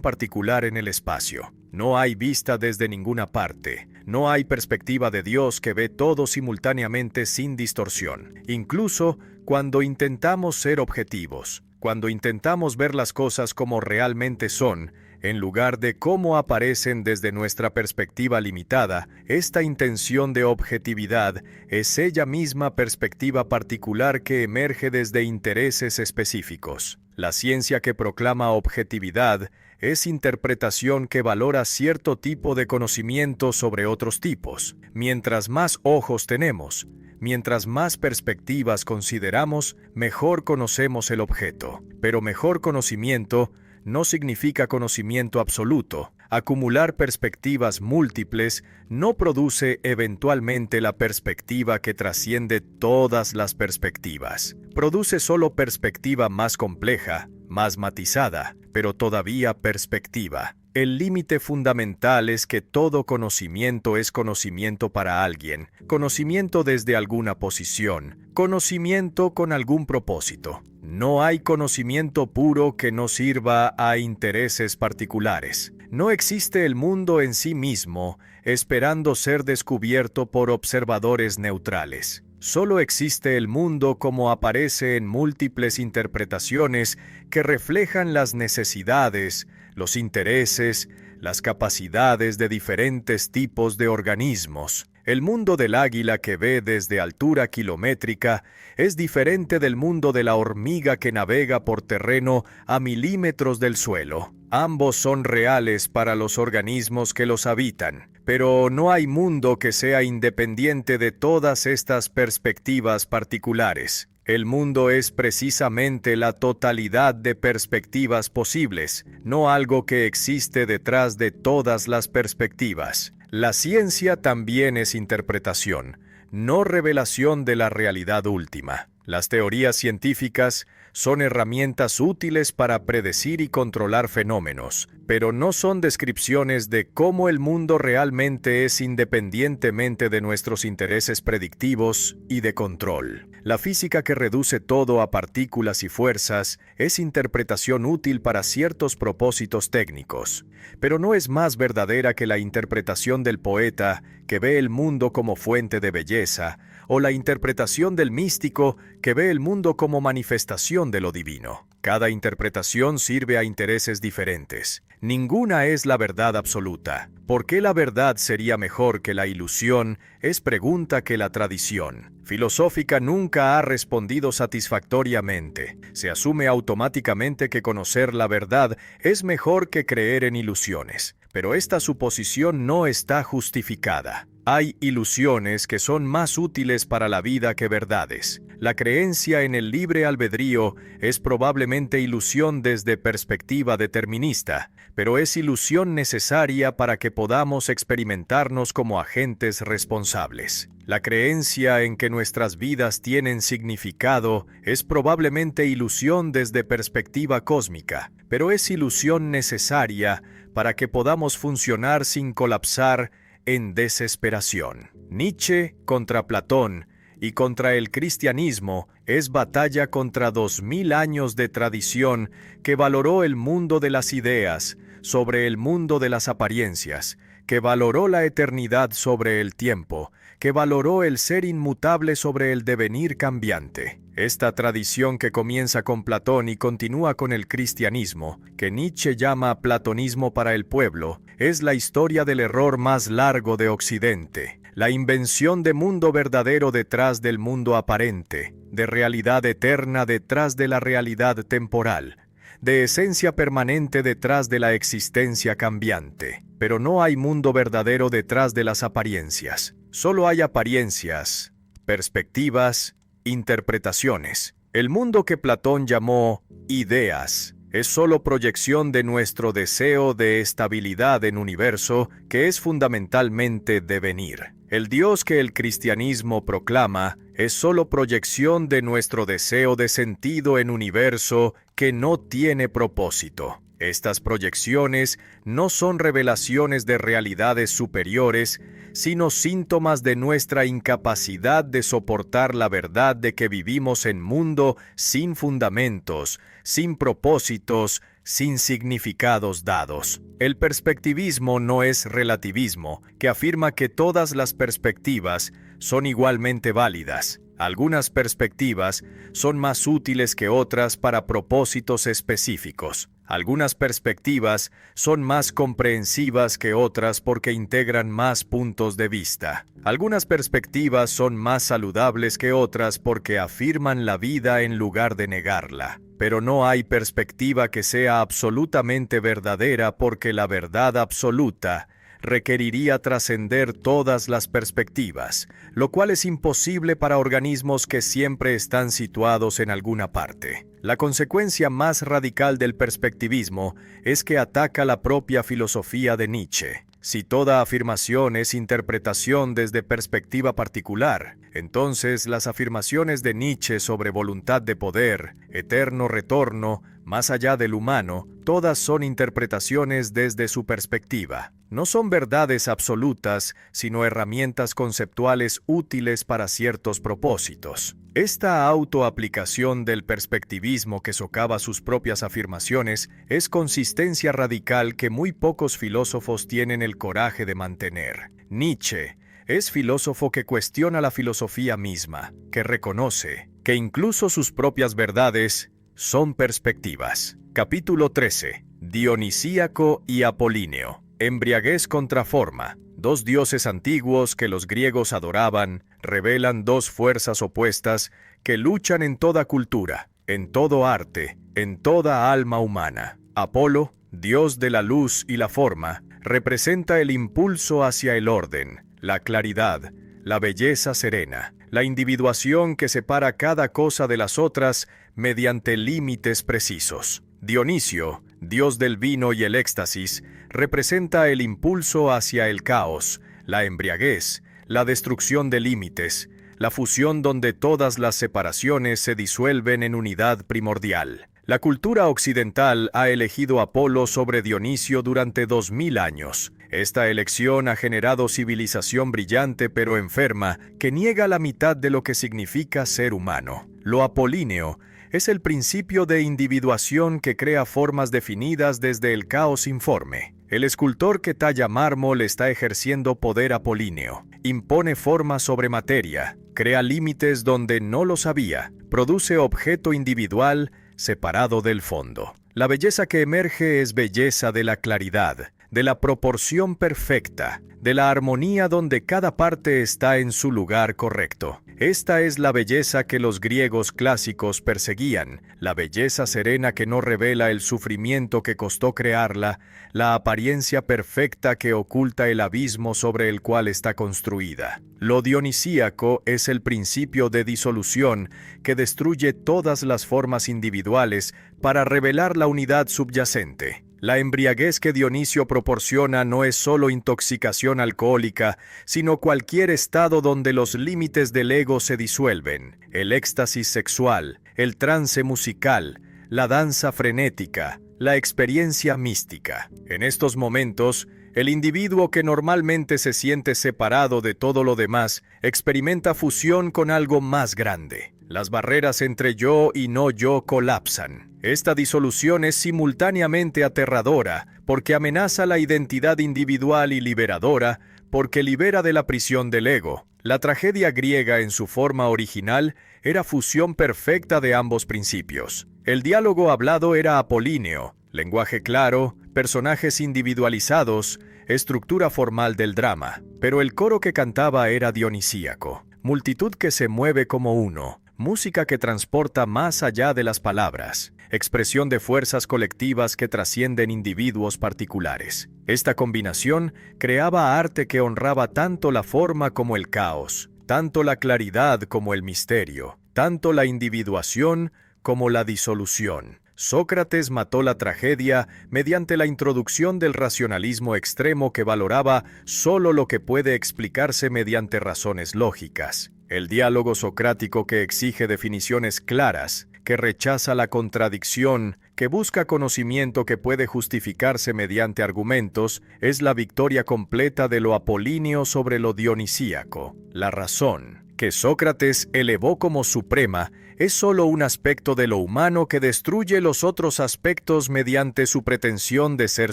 particular en el espacio. No hay vista desde ninguna parte. No hay perspectiva de Dios que ve todo simultáneamente sin distorsión. Incluso cuando intentamos ser objetivos, cuando intentamos ver las cosas como realmente son, en lugar de cómo aparecen desde nuestra perspectiva limitada, esta intención de objetividad es ella misma perspectiva particular que emerge desde intereses específicos. La ciencia que proclama objetividad es interpretación que valora cierto tipo de conocimiento sobre otros tipos. Mientras más ojos tenemos, mientras más perspectivas consideramos, mejor conocemos el objeto. Pero mejor conocimiento no significa conocimiento absoluto. Acumular perspectivas múltiples no produce eventualmente la perspectiva que trasciende todas las perspectivas. Produce solo perspectiva más compleja, más matizada, pero todavía perspectiva. El límite fundamental es que todo conocimiento es conocimiento para alguien, conocimiento desde alguna posición, conocimiento con algún propósito. No hay conocimiento puro que no sirva a intereses particulares. No existe el mundo en sí mismo, esperando ser descubierto por observadores neutrales. Solo existe el mundo como aparece en múltiples interpretaciones que reflejan las necesidades, los intereses, las capacidades de diferentes tipos de organismos. El mundo del águila que ve desde altura kilométrica es diferente del mundo de la hormiga que navega por terreno a milímetros del suelo. Ambos son reales para los organismos que los habitan, pero no hay mundo que sea independiente de todas estas perspectivas particulares. El mundo es precisamente la totalidad de perspectivas posibles, no algo que existe detrás de todas las perspectivas. La ciencia también es interpretación, no revelación de la realidad última. Las teorías científicas son herramientas útiles para predecir y controlar fenómenos, pero no son descripciones de cómo el mundo realmente es independientemente de nuestros intereses predictivos y de control. La física que reduce todo a partículas y fuerzas es interpretación útil para ciertos propósitos técnicos, pero no es más verdadera que la interpretación del poeta que ve el mundo como fuente de belleza, o la interpretación del místico que ve el mundo como manifestación de lo divino. Cada interpretación sirve a intereses diferentes. Ninguna es la verdad absoluta. ¿Por qué la verdad sería mejor que la ilusión? Es pregunta que la tradición filosófica nunca ha respondido satisfactoriamente. Se asume automáticamente que conocer la verdad es mejor que creer en ilusiones, pero esta suposición no está justificada. Hay ilusiones que son más útiles para la vida que verdades. La creencia en el libre albedrío es probablemente ilusión desde perspectiva determinista, pero es ilusión necesaria para que podamos experimentarnos como agentes responsables. La creencia en que nuestras vidas tienen significado es probablemente ilusión desde perspectiva cósmica, pero es ilusión necesaria para que podamos funcionar sin colapsar en desesperación. Nietzsche contra Platón y contra el cristianismo es batalla contra 2000 años de tradición que valoró el mundo de las ideas sobre el mundo de las apariencias, que valoró la eternidad sobre el tiempo, que valoró el ser inmutable sobre el devenir cambiante. Esta tradición que comienza con Platón y continúa con el cristianismo, que Nietzsche llama platonismo para el pueblo, es la historia del error más largo de Occidente, la invención de mundo verdadero detrás del mundo aparente, de realidad eterna detrás de la realidad temporal, de esencia permanente detrás de la existencia cambiante. Pero no hay mundo verdadero detrás de las apariencias. Solo hay apariencias, perspectivas, interpretaciones. El mundo que Platón llamó ideas es solo proyección de nuestro deseo de estabilidad en universo, que es fundamentalmente devenir. El Dios que el cristianismo proclama es solo proyección de nuestro deseo de sentido en universo que no tiene propósito. Estas proyecciones no son revelaciones de realidades superiores, sino síntomas de nuestra incapacidad de soportar la verdad de que vivimos en mundo sin fundamentos, sin propósitos, sin significados dados. El perspectivismo no es relativismo, que afirma que todas las perspectivas son igualmente válidas. Algunas perspectivas son más útiles que otras para propósitos específicos. Algunas perspectivas son más comprensivas que otras porque integran más puntos de vista. Algunas perspectivas son más saludables que otras porque afirman la vida en lugar de negarla. Pero no hay perspectiva que sea absolutamente verdadera porque la verdad absoluta requeriría trascender todas las perspectivas, lo cual es imposible para organismos que siempre están situados en alguna parte. La consecuencia más radical del perspectivismo es que ataca la propia filosofía de Nietzsche. Si toda afirmación es interpretación desde perspectiva particular, entonces las afirmaciones de Nietzsche sobre voluntad de poder, eterno retorno, más allá del humano, todas son interpretaciones desde su perspectiva. No son verdades absolutas, sino herramientas conceptuales útiles para ciertos propósitos. Esta autoaplicación del perspectivismo que socava sus propias afirmaciones es consistencia radical que muy pocos filósofos tienen el coraje de mantener. Nietzsche es filósofo que cuestiona la filosofía misma, que reconoce que incluso sus propias verdades son perspectivas. Capítulo 13. Dionisíaco y Apolíneo. Embriaguez contra forma. Dos dioses antiguos que los griegos adoraban revelan dos fuerzas opuestas que luchan en toda cultura, en todo arte, en toda alma humana. Apolo, dios de la luz y la forma, representa el impulso hacia el orden, la claridad, la belleza serena. la individuación que separa cada cosa de las otras mediante límites precisos. Dionisio, dios del vino y el éxtasis, representa el impulso hacia el caos, la embriaguez, la destrucción de límites, la fusión donde todas las separaciones se disuelven en unidad primordial. La cultura occidental ha elegido a Apolo sobre Dionisio durante 2000 años. Esta elección ha generado civilización brillante pero enferma que niega la mitad de lo que significa ser humano. Lo apolíneo es el principio de individuación que crea formas definidas desde el caos informe. El escultor que talla mármol está ejerciendo poder apolíneo. Impone forma sobre materia, crea límites donde no los había, produce objeto individual separado del fondo. La belleza que emerge es belleza de la claridad, de la proporción perfecta, de la armonía donde cada parte está en su lugar correcto. Esta es la belleza que los griegos clásicos perseguían, la belleza serena que no revela el sufrimiento que costó crearla, la apariencia perfecta que oculta el abismo sobre el cual está construida. Lo dionisíaco es el principio de disolución que destruye todas las formas individuales para revelar la unidad subyacente. La embriaguez que Dionisio proporciona no es solo intoxicación alcohólica, sino cualquier estado donde los límites del ego se disuelven, el éxtasis sexual, el trance musical, la danza frenética, la experiencia mística. En estos momentos, el individuo que normalmente se siente separado de todo lo demás experimenta fusión con algo más grande. Las barreras entre yo y no yo colapsan. Esta disolución es simultáneamente aterradora, porque amenaza la identidad individual y liberadora, porque libera de la prisión del ego. La tragedia griega en su forma original era fusión perfecta de ambos principios. El diálogo hablado era apolíneo, lenguaje claro, personajes individualizados, estructura formal del drama, pero el coro que cantaba era dionisíaco. Multitud que se mueve como uno, música que transporta más allá de las palabras, expresión de fuerzas colectivas que trascienden individuos particulares. Esta combinación creaba arte que honraba tanto la forma como el caos, tanto la claridad como el misterio, tanto la individuación como la disolución. Sócrates mató la tragedia mediante la introducción del racionalismo extremo que valoraba solo lo que puede explicarse mediante razones lógicas. El diálogo socrático que exige definiciones claras, que rechaza la contradicción, que busca conocimiento que puede justificarse mediante argumentos, es la victoria completa de lo apolíneo sobre lo dionisíaco. La razón, que Sócrates elevó como suprema, es solo un aspecto de lo humano que destruye los otros aspectos mediante su pretensión de ser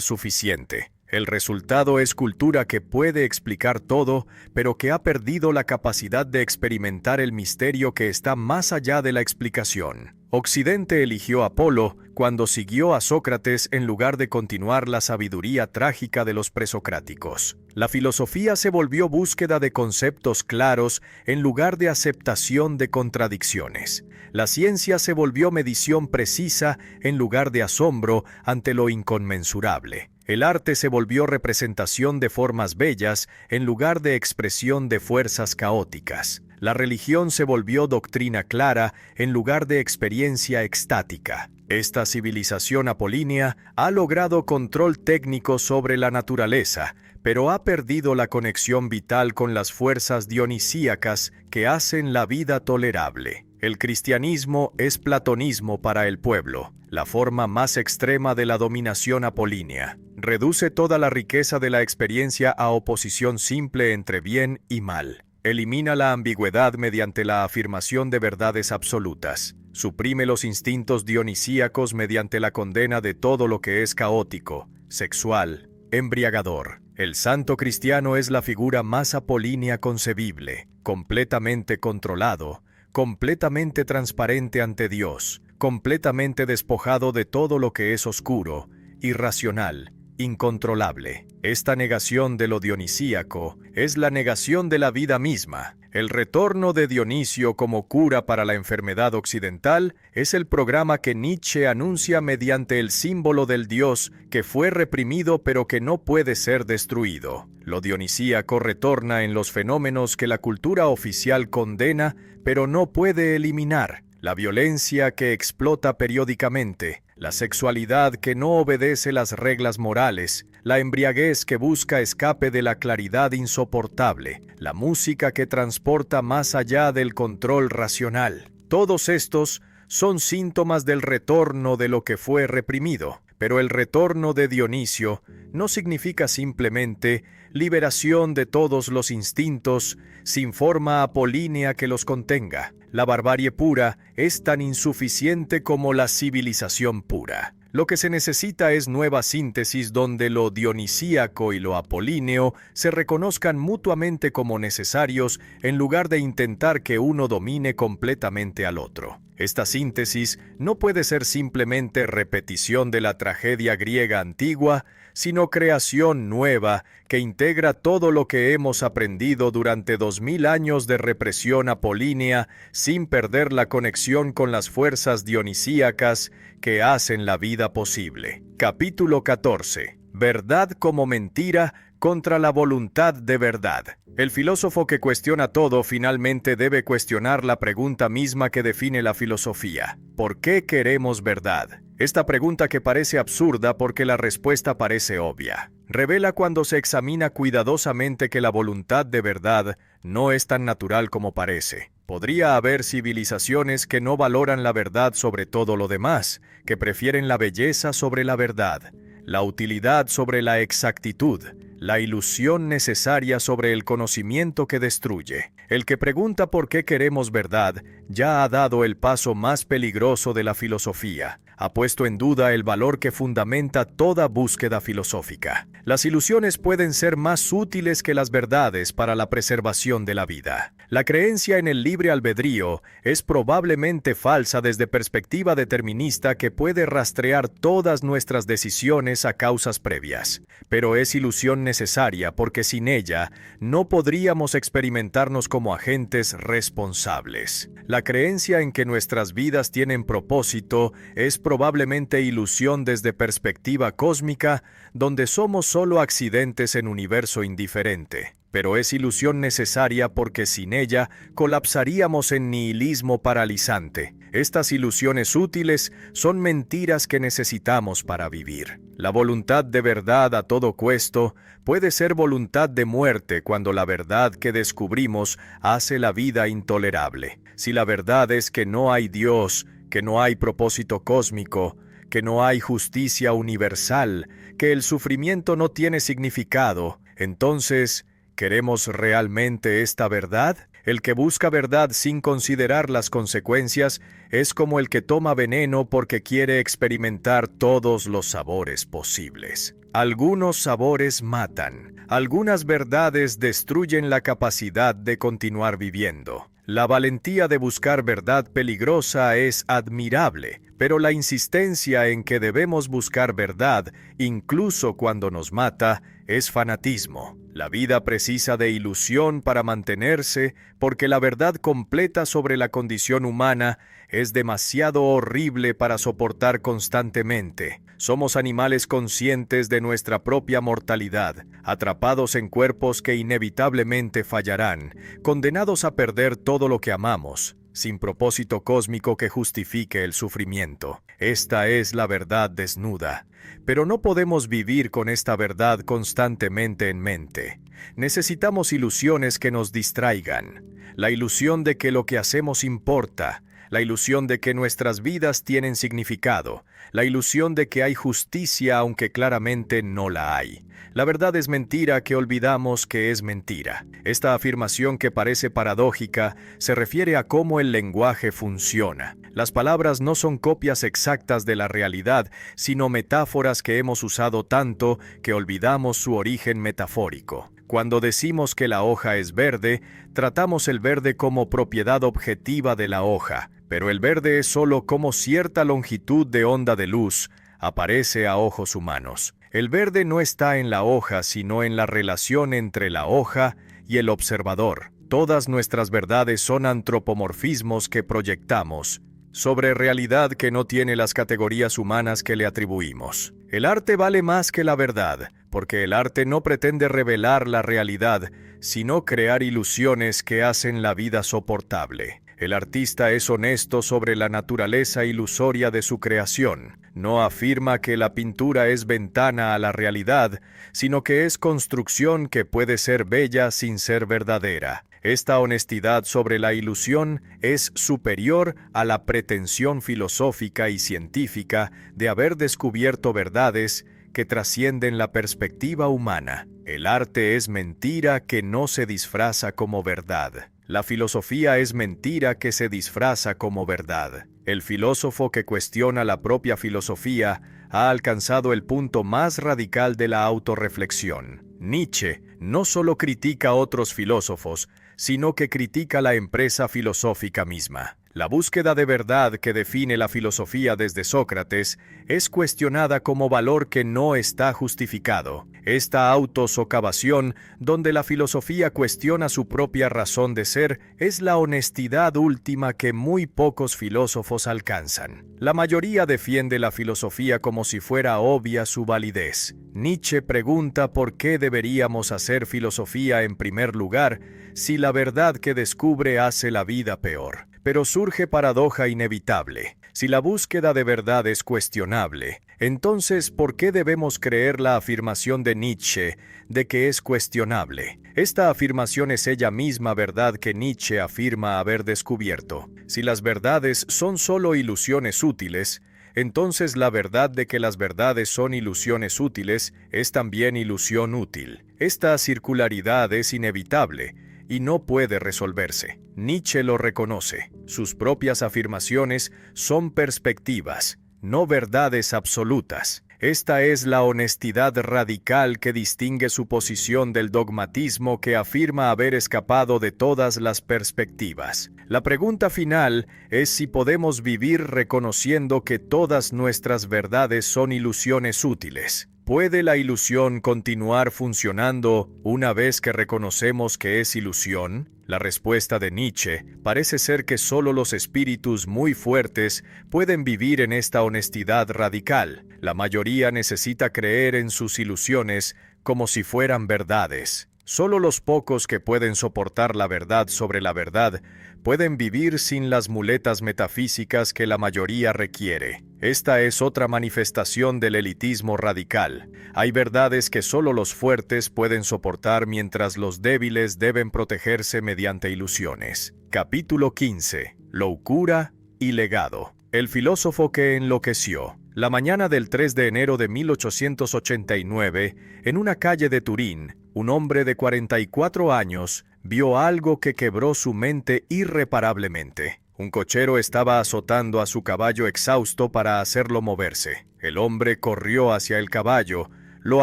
suficiente. El resultado es cultura que puede explicar todo, pero que ha perdido la capacidad de experimentar el misterio que está más allá de la explicación. Occidente eligió a Apolo cuando siguió a Sócrates en lugar de continuar la sabiduría trágica de los presocráticos. La filosofía se volvió búsqueda de conceptos claros en lugar de aceptación de contradicciones. La ciencia se volvió medición precisa en lugar de asombro ante lo inconmensurable. El arte se volvió representación de formas bellas en lugar de expresión de fuerzas caóticas. La religión se volvió doctrina clara en lugar de experiencia extática. Esta civilización apolínea ha logrado control técnico sobre la naturaleza, pero ha perdido la conexión vital con las fuerzas dionisíacas que hacen la vida tolerable. El cristianismo es platonismo para el pueblo, la forma más extrema de la dominación apolínea. Reduce toda la riqueza de la experiencia a oposición simple entre bien y mal. Elimina la ambigüedad mediante la afirmación de verdades absolutas. Suprime los instintos dionisíacos mediante la condena de todo lo que es caótico, sexual, embriagador. El santo cristiano es la figura más apolínea concebible, completamente controlado, completamente transparente ante Dios, completamente despojado de todo lo que es oscuro, irracional, incontrolable. Esta negación de lo dionisíaco es la negación de la vida misma. El retorno de Dionisio como cura para la enfermedad occidental es el programa que Nietzsche anuncia mediante el símbolo del dios que fue reprimido pero que no puede ser destruido. Lo dionisíaco retorna en los fenómenos que la cultura oficial condena pero no puede eliminar: la violencia que explota periódicamente, la sexualidad que no obedece las reglas morales, la embriaguez que busca escape de la claridad insoportable, la música que transporta más allá del control racional. Todos estos son síntomas del retorno de lo que fue reprimido, pero el retorno de Dionisio no significa simplemente liberación de todos los instintos sin forma apolínea que los contenga. La barbarie pura es tan insuficiente como la civilización pura. Lo que se necesita es nueva síntesis donde lo dionisíaco y lo apolíneo se reconozcan mutuamente como necesarios en lugar de intentar que uno domine completamente al otro. Esta síntesis no puede ser simplemente repetición de la tragedia griega antigua, sino creación nueva que integra todo lo que hemos aprendido durante 2000 años de represión apolínea sin perder la conexión con las fuerzas dionisíacas que hacen la vida posible. Capítulo 14. Verdad como mentira contra la voluntad de verdad. El filósofo que cuestiona todo finalmente debe cuestionar la pregunta misma que define la filosofía: ¿por qué queremos verdad? Esta pregunta, que parece absurda porque la respuesta parece obvia, revela cuando se examina cuidadosamente que la voluntad de verdad no es tan natural como parece. Podría haber civilizaciones que no valoran la verdad sobre todo lo demás, que prefieren la belleza sobre la verdad, la utilidad sobre la exactitud, la ilusión necesaria sobre el conocimiento que destruye. El que pregunta por qué queremos verdad ya ha dado el paso más peligroso de la filosofía. Ha puesto en duda el valor que fundamenta toda búsqueda filosófica. Las ilusiones pueden ser más útiles que las verdades para la preservación de la vida. La creencia en el libre albedrío es probablemente falsa desde perspectiva determinista que puede rastrear todas nuestras decisiones a causas previas, pero es ilusión necesaria porque sin ella no podríamos experimentarnos como agentes responsables. La creencia en que nuestras vidas tienen propósito es probablemente ilusión desde perspectiva cósmica, donde somos solo accidentes en un universo indiferente. Pero es ilusión necesaria porque sin ella colapsaríamos en nihilismo paralizante. Estas ilusiones útiles son mentiras que necesitamos para vivir. La voluntad de verdad a todo costo puede ser voluntad de muerte cuando la verdad que descubrimos hace la vida intolerable. Si la verdad es que no hay Dios, que no hay propósito cósmico, que no hay justicia universal, que el sufrimiento no tiene significado, entonces, ¿queremos realmente esta verdad? El que busca verdad sin considerar las consecuencias es como el que toma veneno porque quiere experimentar todos los sabores posibles. Algunos sabores matan, algunas verdades destruyen la capacidad de continuar viviendo. La valentía de buscar verdad peligrosa es admirable, pero la insistencia en que debemos buscar verdad, incluso cuando nos mata, es fanatismo. La vida precisa de ilusión para mantenerse, porque la verdad completa sobre la condición humana es demasiado horrible para soportar constantemente. Somos animales conscientes de nuestra propia mortalidad, atrapados en cuerpos que inevitablemente fallarán, condenados a perder todo lo que amamos, sin propósito cósmico que justifique el sufrimiento. Esta es la verdad desnuda. Pero no podemos vivir con esta verdad constantemente en mente. Necesitamos ilusiones que nos distraigan. La ilusión de que lo que hacemos importa. La ilusión de que nuestras vidas tienen significado. La ilusión de que hay justicia aunque claramente no la hay. La verdad es mentira que olvidamos que es mentira. Esta afirmación, que parece paradójica, se refiere a cómo el lenguaje funciona. Las palabras no son copias exactas de la realidad, sino metáforas que hemos usado tanto que olvidamos su origen metafórico. Cuando decimos que la hoja es verde, tratamos el verde como propiedad objetiva de la hoja, pero el verde es solo como cierta longitud de onda de luz aparece a ojos humanos. El verde no está en la hoja, sino en la relación entre la hoja y el observador. todas nuestras verdades son antropomorfismos que proyectamos sobre realidad que no tiene las categorías humanas que le atribuimos. El arte vale más que la verdad, porque el arte no pretende revelar la realidad, sino crear ilusiones que hacen la vida soportable. El artista es honesto sobre la naturaleza ilusoria de su creación. No afirma que la pintura es ventana a la realidad, sino que es construcción que puede ser bella sin ser verdadera. Esta honestidad sobre la ilusión es superior a la pretensión filosófica y científica de haber descubierto verdades que trascienden la perspectiva humana. El arte es mentira que no se disfraza como verdad. La filosofía es mentira que se disfraza como verdad. El filósofo que cuestiona la propia filosofía ha alcanzado el punto más radical de la autorreflexión. Nietzsche no solo critica a otros filósofos, sino que critica la empresa filosófica misma. La búsqueda de verdad que define la filosofía desde Sócrates es cuestionada como valor que no está justificado. Esta autosocavación, donde la filosofía cuestiona su propia razón de ser, es la honestidad última que muy pocos filósofos alcanzan. La mayoría defiende la filosofía como si fuera obvia su validez. Nietzsche pregunta por qué deberíamos hacer filosofía en primer lugar si la verdad que descubre hace la vida peor. Pero surge paradoja inevitable. Si la búsqueda de verdad es cuestionable, entonces, ¿por qué debemos creer la afirmación de Nietzsche de que es cuestionable? Esta afirmación es ella misma verdad que Nietzsche afirma haber descubierto. Si las verdades son solo ilusiones útiles, entonces la verdad de que las verdades son ilusiones útiles es también ilusión útil. Esta circularidad es inevitable y no puede resolverse. Nietzsche lo reconoce. Sus propias afirmaciones son perspectivas, no verdades absolutas. Esta es la honestidad radical que distingue su posición del dogmatismo que afirma haber escapado de todas las perspectivas. La pregunta final es si podemos vivir reconociendo que todas nuestras verdades son ilusiones útiles. ¿Puede la ilusión continuar funcionando una vez que reconocemos que es ilusión? La respuesta de Nietzsche parece ser que solo los espíritus muy fuertes pueden vivir en esta honestidad radical. La mayoría necesita creer en sus ilusiones como si fueran verdades. Solo los pocos que pueden soportar la verdad sobre la verdad pueden vivir sin las muletas metafísicas que la mayoría requiere. Esta es otra manifestación del elitismo radical. Hay verdades que solo los fuertes pueden soportar mientras los débiles deben protegerse mediante ilusiones. Capítulo 15. Locura y legado. El filósofo que enloqueció. La mañana del 3 de enero de 1889, en una calle de Turín, un hombre de 44 años vio algo que quebró su mente irreparablemente. Un cochero estaba azotando a su caballo exhausto para hacerlo moverse. El hombre corrió hacia el caballo, lo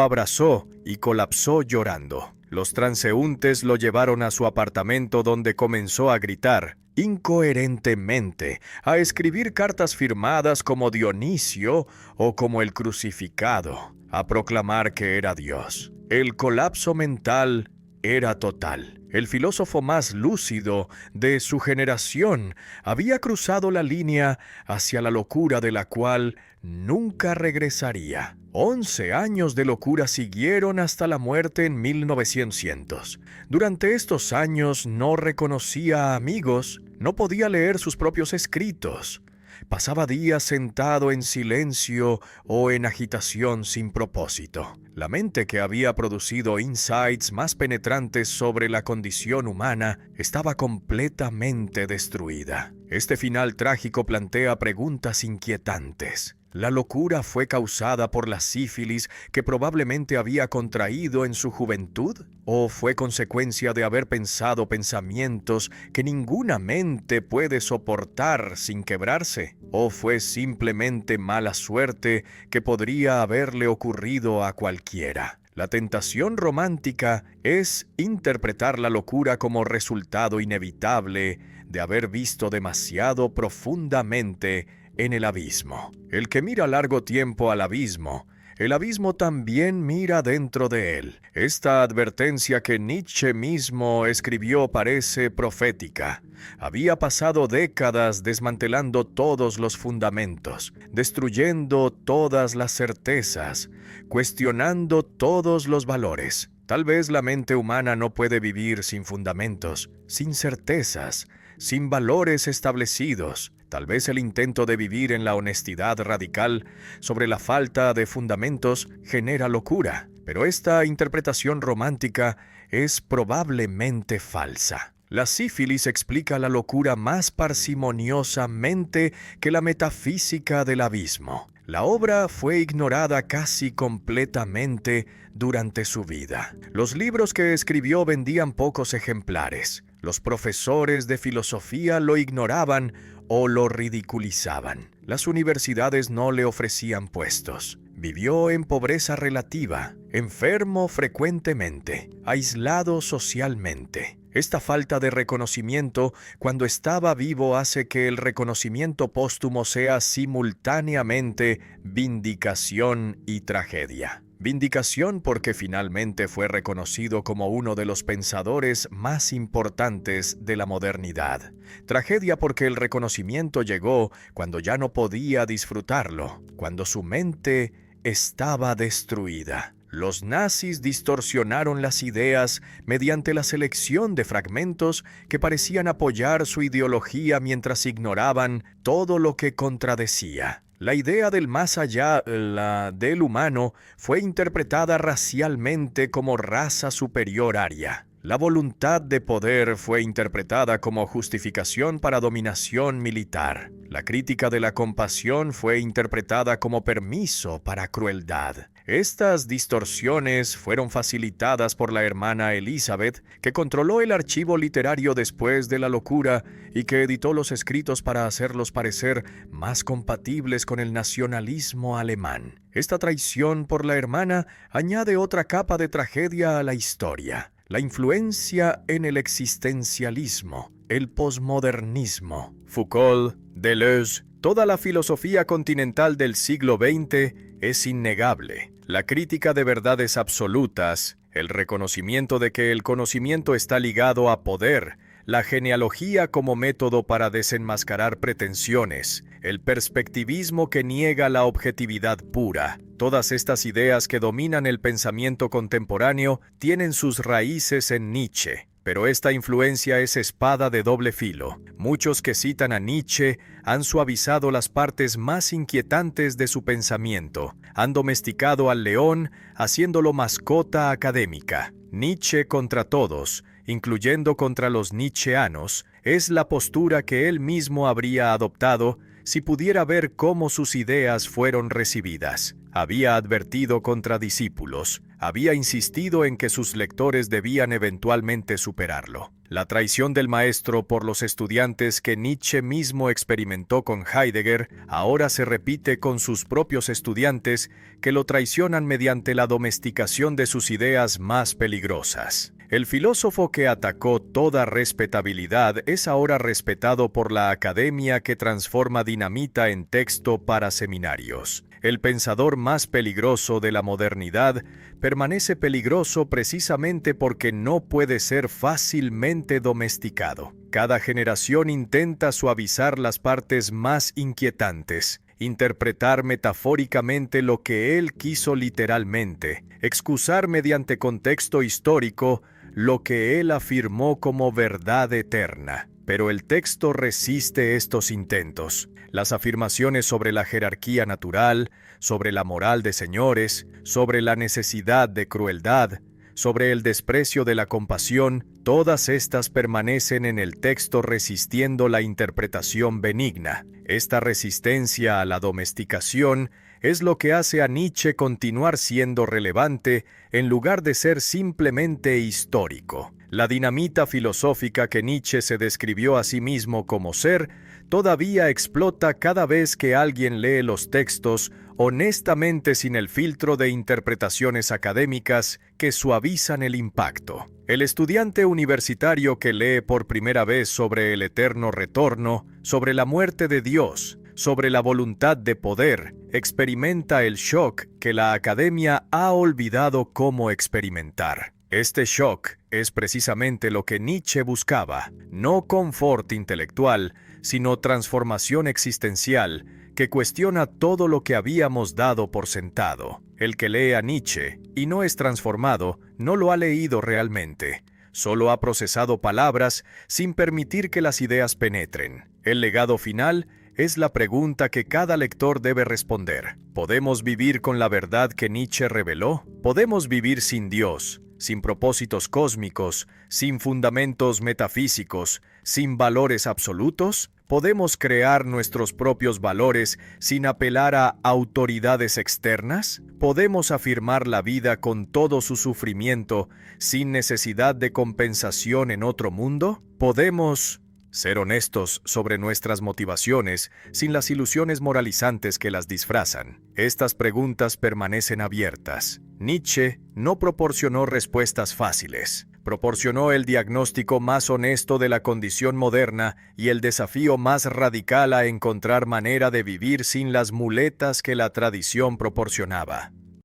abrazó y colapsó llorando. Los transeúntes lo llevaron a su apartamento donde comenzó a gritar incoherentemente, a escribir cartas firmadas como Dionisio o como el crucificado, a proclamar que era Dios. El colapso mental era total. El filósofo más lúcido de su generación había cruzado la línea hacia la locura de la cual nunca regresaría. 11 años de locura siguieron hasta la muerte en 1900. Durante estos años no reconocía a amigos, no podía leer sus propios escritos. Pasaba días sentado en silencio o en agitación sin propósito. La mente que había producido insights más penetrantes sobre la condición humana estaba completamente destruida. Este final trágico plantea preguntas inquietantes. ¿La locura fue causada por la sífilis que probablemente había contraído en su juventud? ¿O fue consecuencia de haber pensado pensamientos que ninguna mente puede soportar sin quebrarse? ¿O fue simplemente mala suerte que podría haberle ocurrido a cualquiera? La tentación romántica es interpretar la locura como resultado inevitable de haber visto demasiado profundamente en el abismo. El que mira largo tiempo al abismo el abismo también mira dentro de él. Esta advertencia que Nietzsche mismo escribió parece profética. Había pasado décadas desmantelando todos los fundamentos, destruyendo todas las certezas, cuestionando todos los valores. Tal vez la mente humana no puede vivir sin fundamentos, sin certezas, sin valores establecidos. Tal vez el intento de vivir en la honestidad radical sobre la falta de fundamentos genera locura, pero esta interpretación romántica es probablemente falsa. La sífilis explica la locura más parsimoniosamente que la metafísica del abismo. La obra fue ignorada casi completamente durante su vida. Los libros que escribió vendían pocos ejemplares. Los profesores de filosofía lo ignoraban o lo ridiculizaban. Las universidades no le ofrecían puestos. Vivió en pobreza relativa, enfermo frecuentemente, aislado socialmente. Esta falta de reconocimiento cuando estaba vivo hace que el reconocimiento póstumo sea simultáneamente vindicación y tragedia. Vindicación porque finalmente fue reconocido como uno de los pensadores más importantes de la modernidad. Tragedia porque el reconocimiento llegó cuando ya no podía disfrutarlo, cuando su mente estaba destruida. Los nazis distorsionaron las ideas mediante la selección de fragmentos que parecían apoyar su ideología mientras ignoraban todo lo que contradecía. La idea del más allá, la del humano, fue interpretada racialmente como raza superior aria. La voluntad de poder fue interpretada como justificación para dominación militar. La crítica de la compasión fue interpretada como permiso para crueldad. Estas distorsiones fueron facilitadas por la hermana Elizabeth, que controló el archivo literario después de la locura y que editó los escritos para hacerlos parecer más compatibles con el nacionalismo alemán. Esta traición por la hermana añade otra capa de tragedia a la historia. La influencia en el existencialismo, el posmodernismo. Foucault, Deleuze, toda la filosofía continental del siglo XX es innegable. La crítica de verdades absolutas, el reconocimiento de que el conocimiento está ligado a poder, la genealogía como método para desenmascarar pretensiones, el perspectivismo que niega la objetividad pura. Todas estas ideas que dominan el pensamiento contemporáneo tienen sus raíces en Nietzsche. Pero esta influencia es espada de doble filo. Muchos que citan a Nietzsche han suavizado las partes más inquietantes de su pensamiento, han domesticado al león, haciéndolo mascota académica. Nietzsche contra todos, incluyendo contra los nietzscheanos, es la postura que él mismo habría adoptado si pudiera ver cómo sus ideas fueron recibidas. Había advertido contra discípulos, había insistido en que sus lectores debían eventualmente superarlo. La traición del maestro por los estudiantes que Nietzsche mismo experimentó con Heidegger ahora se repite con sus propios estudiantes que lo traicionan mediante la domesticación de sus ideas más peligrosas. El filósofo que atacó toda respetabilidad es ahora respetado por la academia que transforma dinamita en texto para seminarios. El pensador más peligroso de la modernidad permanece peligroso precisamente porque no puede ser fácilmente domesticado. Cada generación intenta suavizar las partes más inquietantes, interpretar metafóricamente lo que él quiso literalmente, excusar mediante contexto histórico lo que él afirmó como verdad eterna. Pero el texto resiste estos intentos. Las afirmaciones sobre la jerarquía natural, sobre la moral de señores, sobre la necesidad de crueldad, sobre el desprecio de la compasión, todas estas permanecen en el texto resistiendo la interpretación benigna. Esta resistencia a la domesticación es lo que hace a Nietzsche continuar siendo relevante en lugar de ser simplemente histórico. La dinamita filosófica que Nietzsche se describió a sí mismo como ser, todavía explota cada vez que alguien lee los textos honestamente sin el filtro de interpretaciones académicas que suavizan el impacto. El estudiante universitario que lee por primera vez sobre el eterno retorno, sobre la muerte de Dios, sobre la voluntad de poder, experimenta el shock que la academia ha olvidado cómo experimentar. Este shock es precisamente lo que Nietzsche buscaba, no confort intelectual, sino transformación existencial que cuestiona todo lo que habíamos dado por sentado. El que lee a Nietzsche y no es transformado, no lo ha leído realmente. Solo ha procesado palabras sin permitir que las ideas penetren. El legado final es la pregunta que cada lector debe responder. ¿Podemos vivir con la verdad que Nietzsche reveló? ¿Podemos vivir sin Dios, sin propósitos cósmicos, sin fundamentos metafísicos, sin valores absolutos? ¿Podemos crear nuestros propios valores sin apelar a autoridades externas? ¿Podemos afirmar la vida con todo su sufrimiento sin necesidad de compensación en otro mundo? ¿Podemos ser honestos sobre nuestras motivaciones sin las ilusiones moralizantes que las disfrazan? Estas preguntas permanecen abiertas. Nietzsche no proporcionó respuestas fáciles. Proporcionó el diagnóstico más honesto de la condición moderna y el desafío más radical a encontrar manera de vivir sin las muletas que la tradición proporcionaba.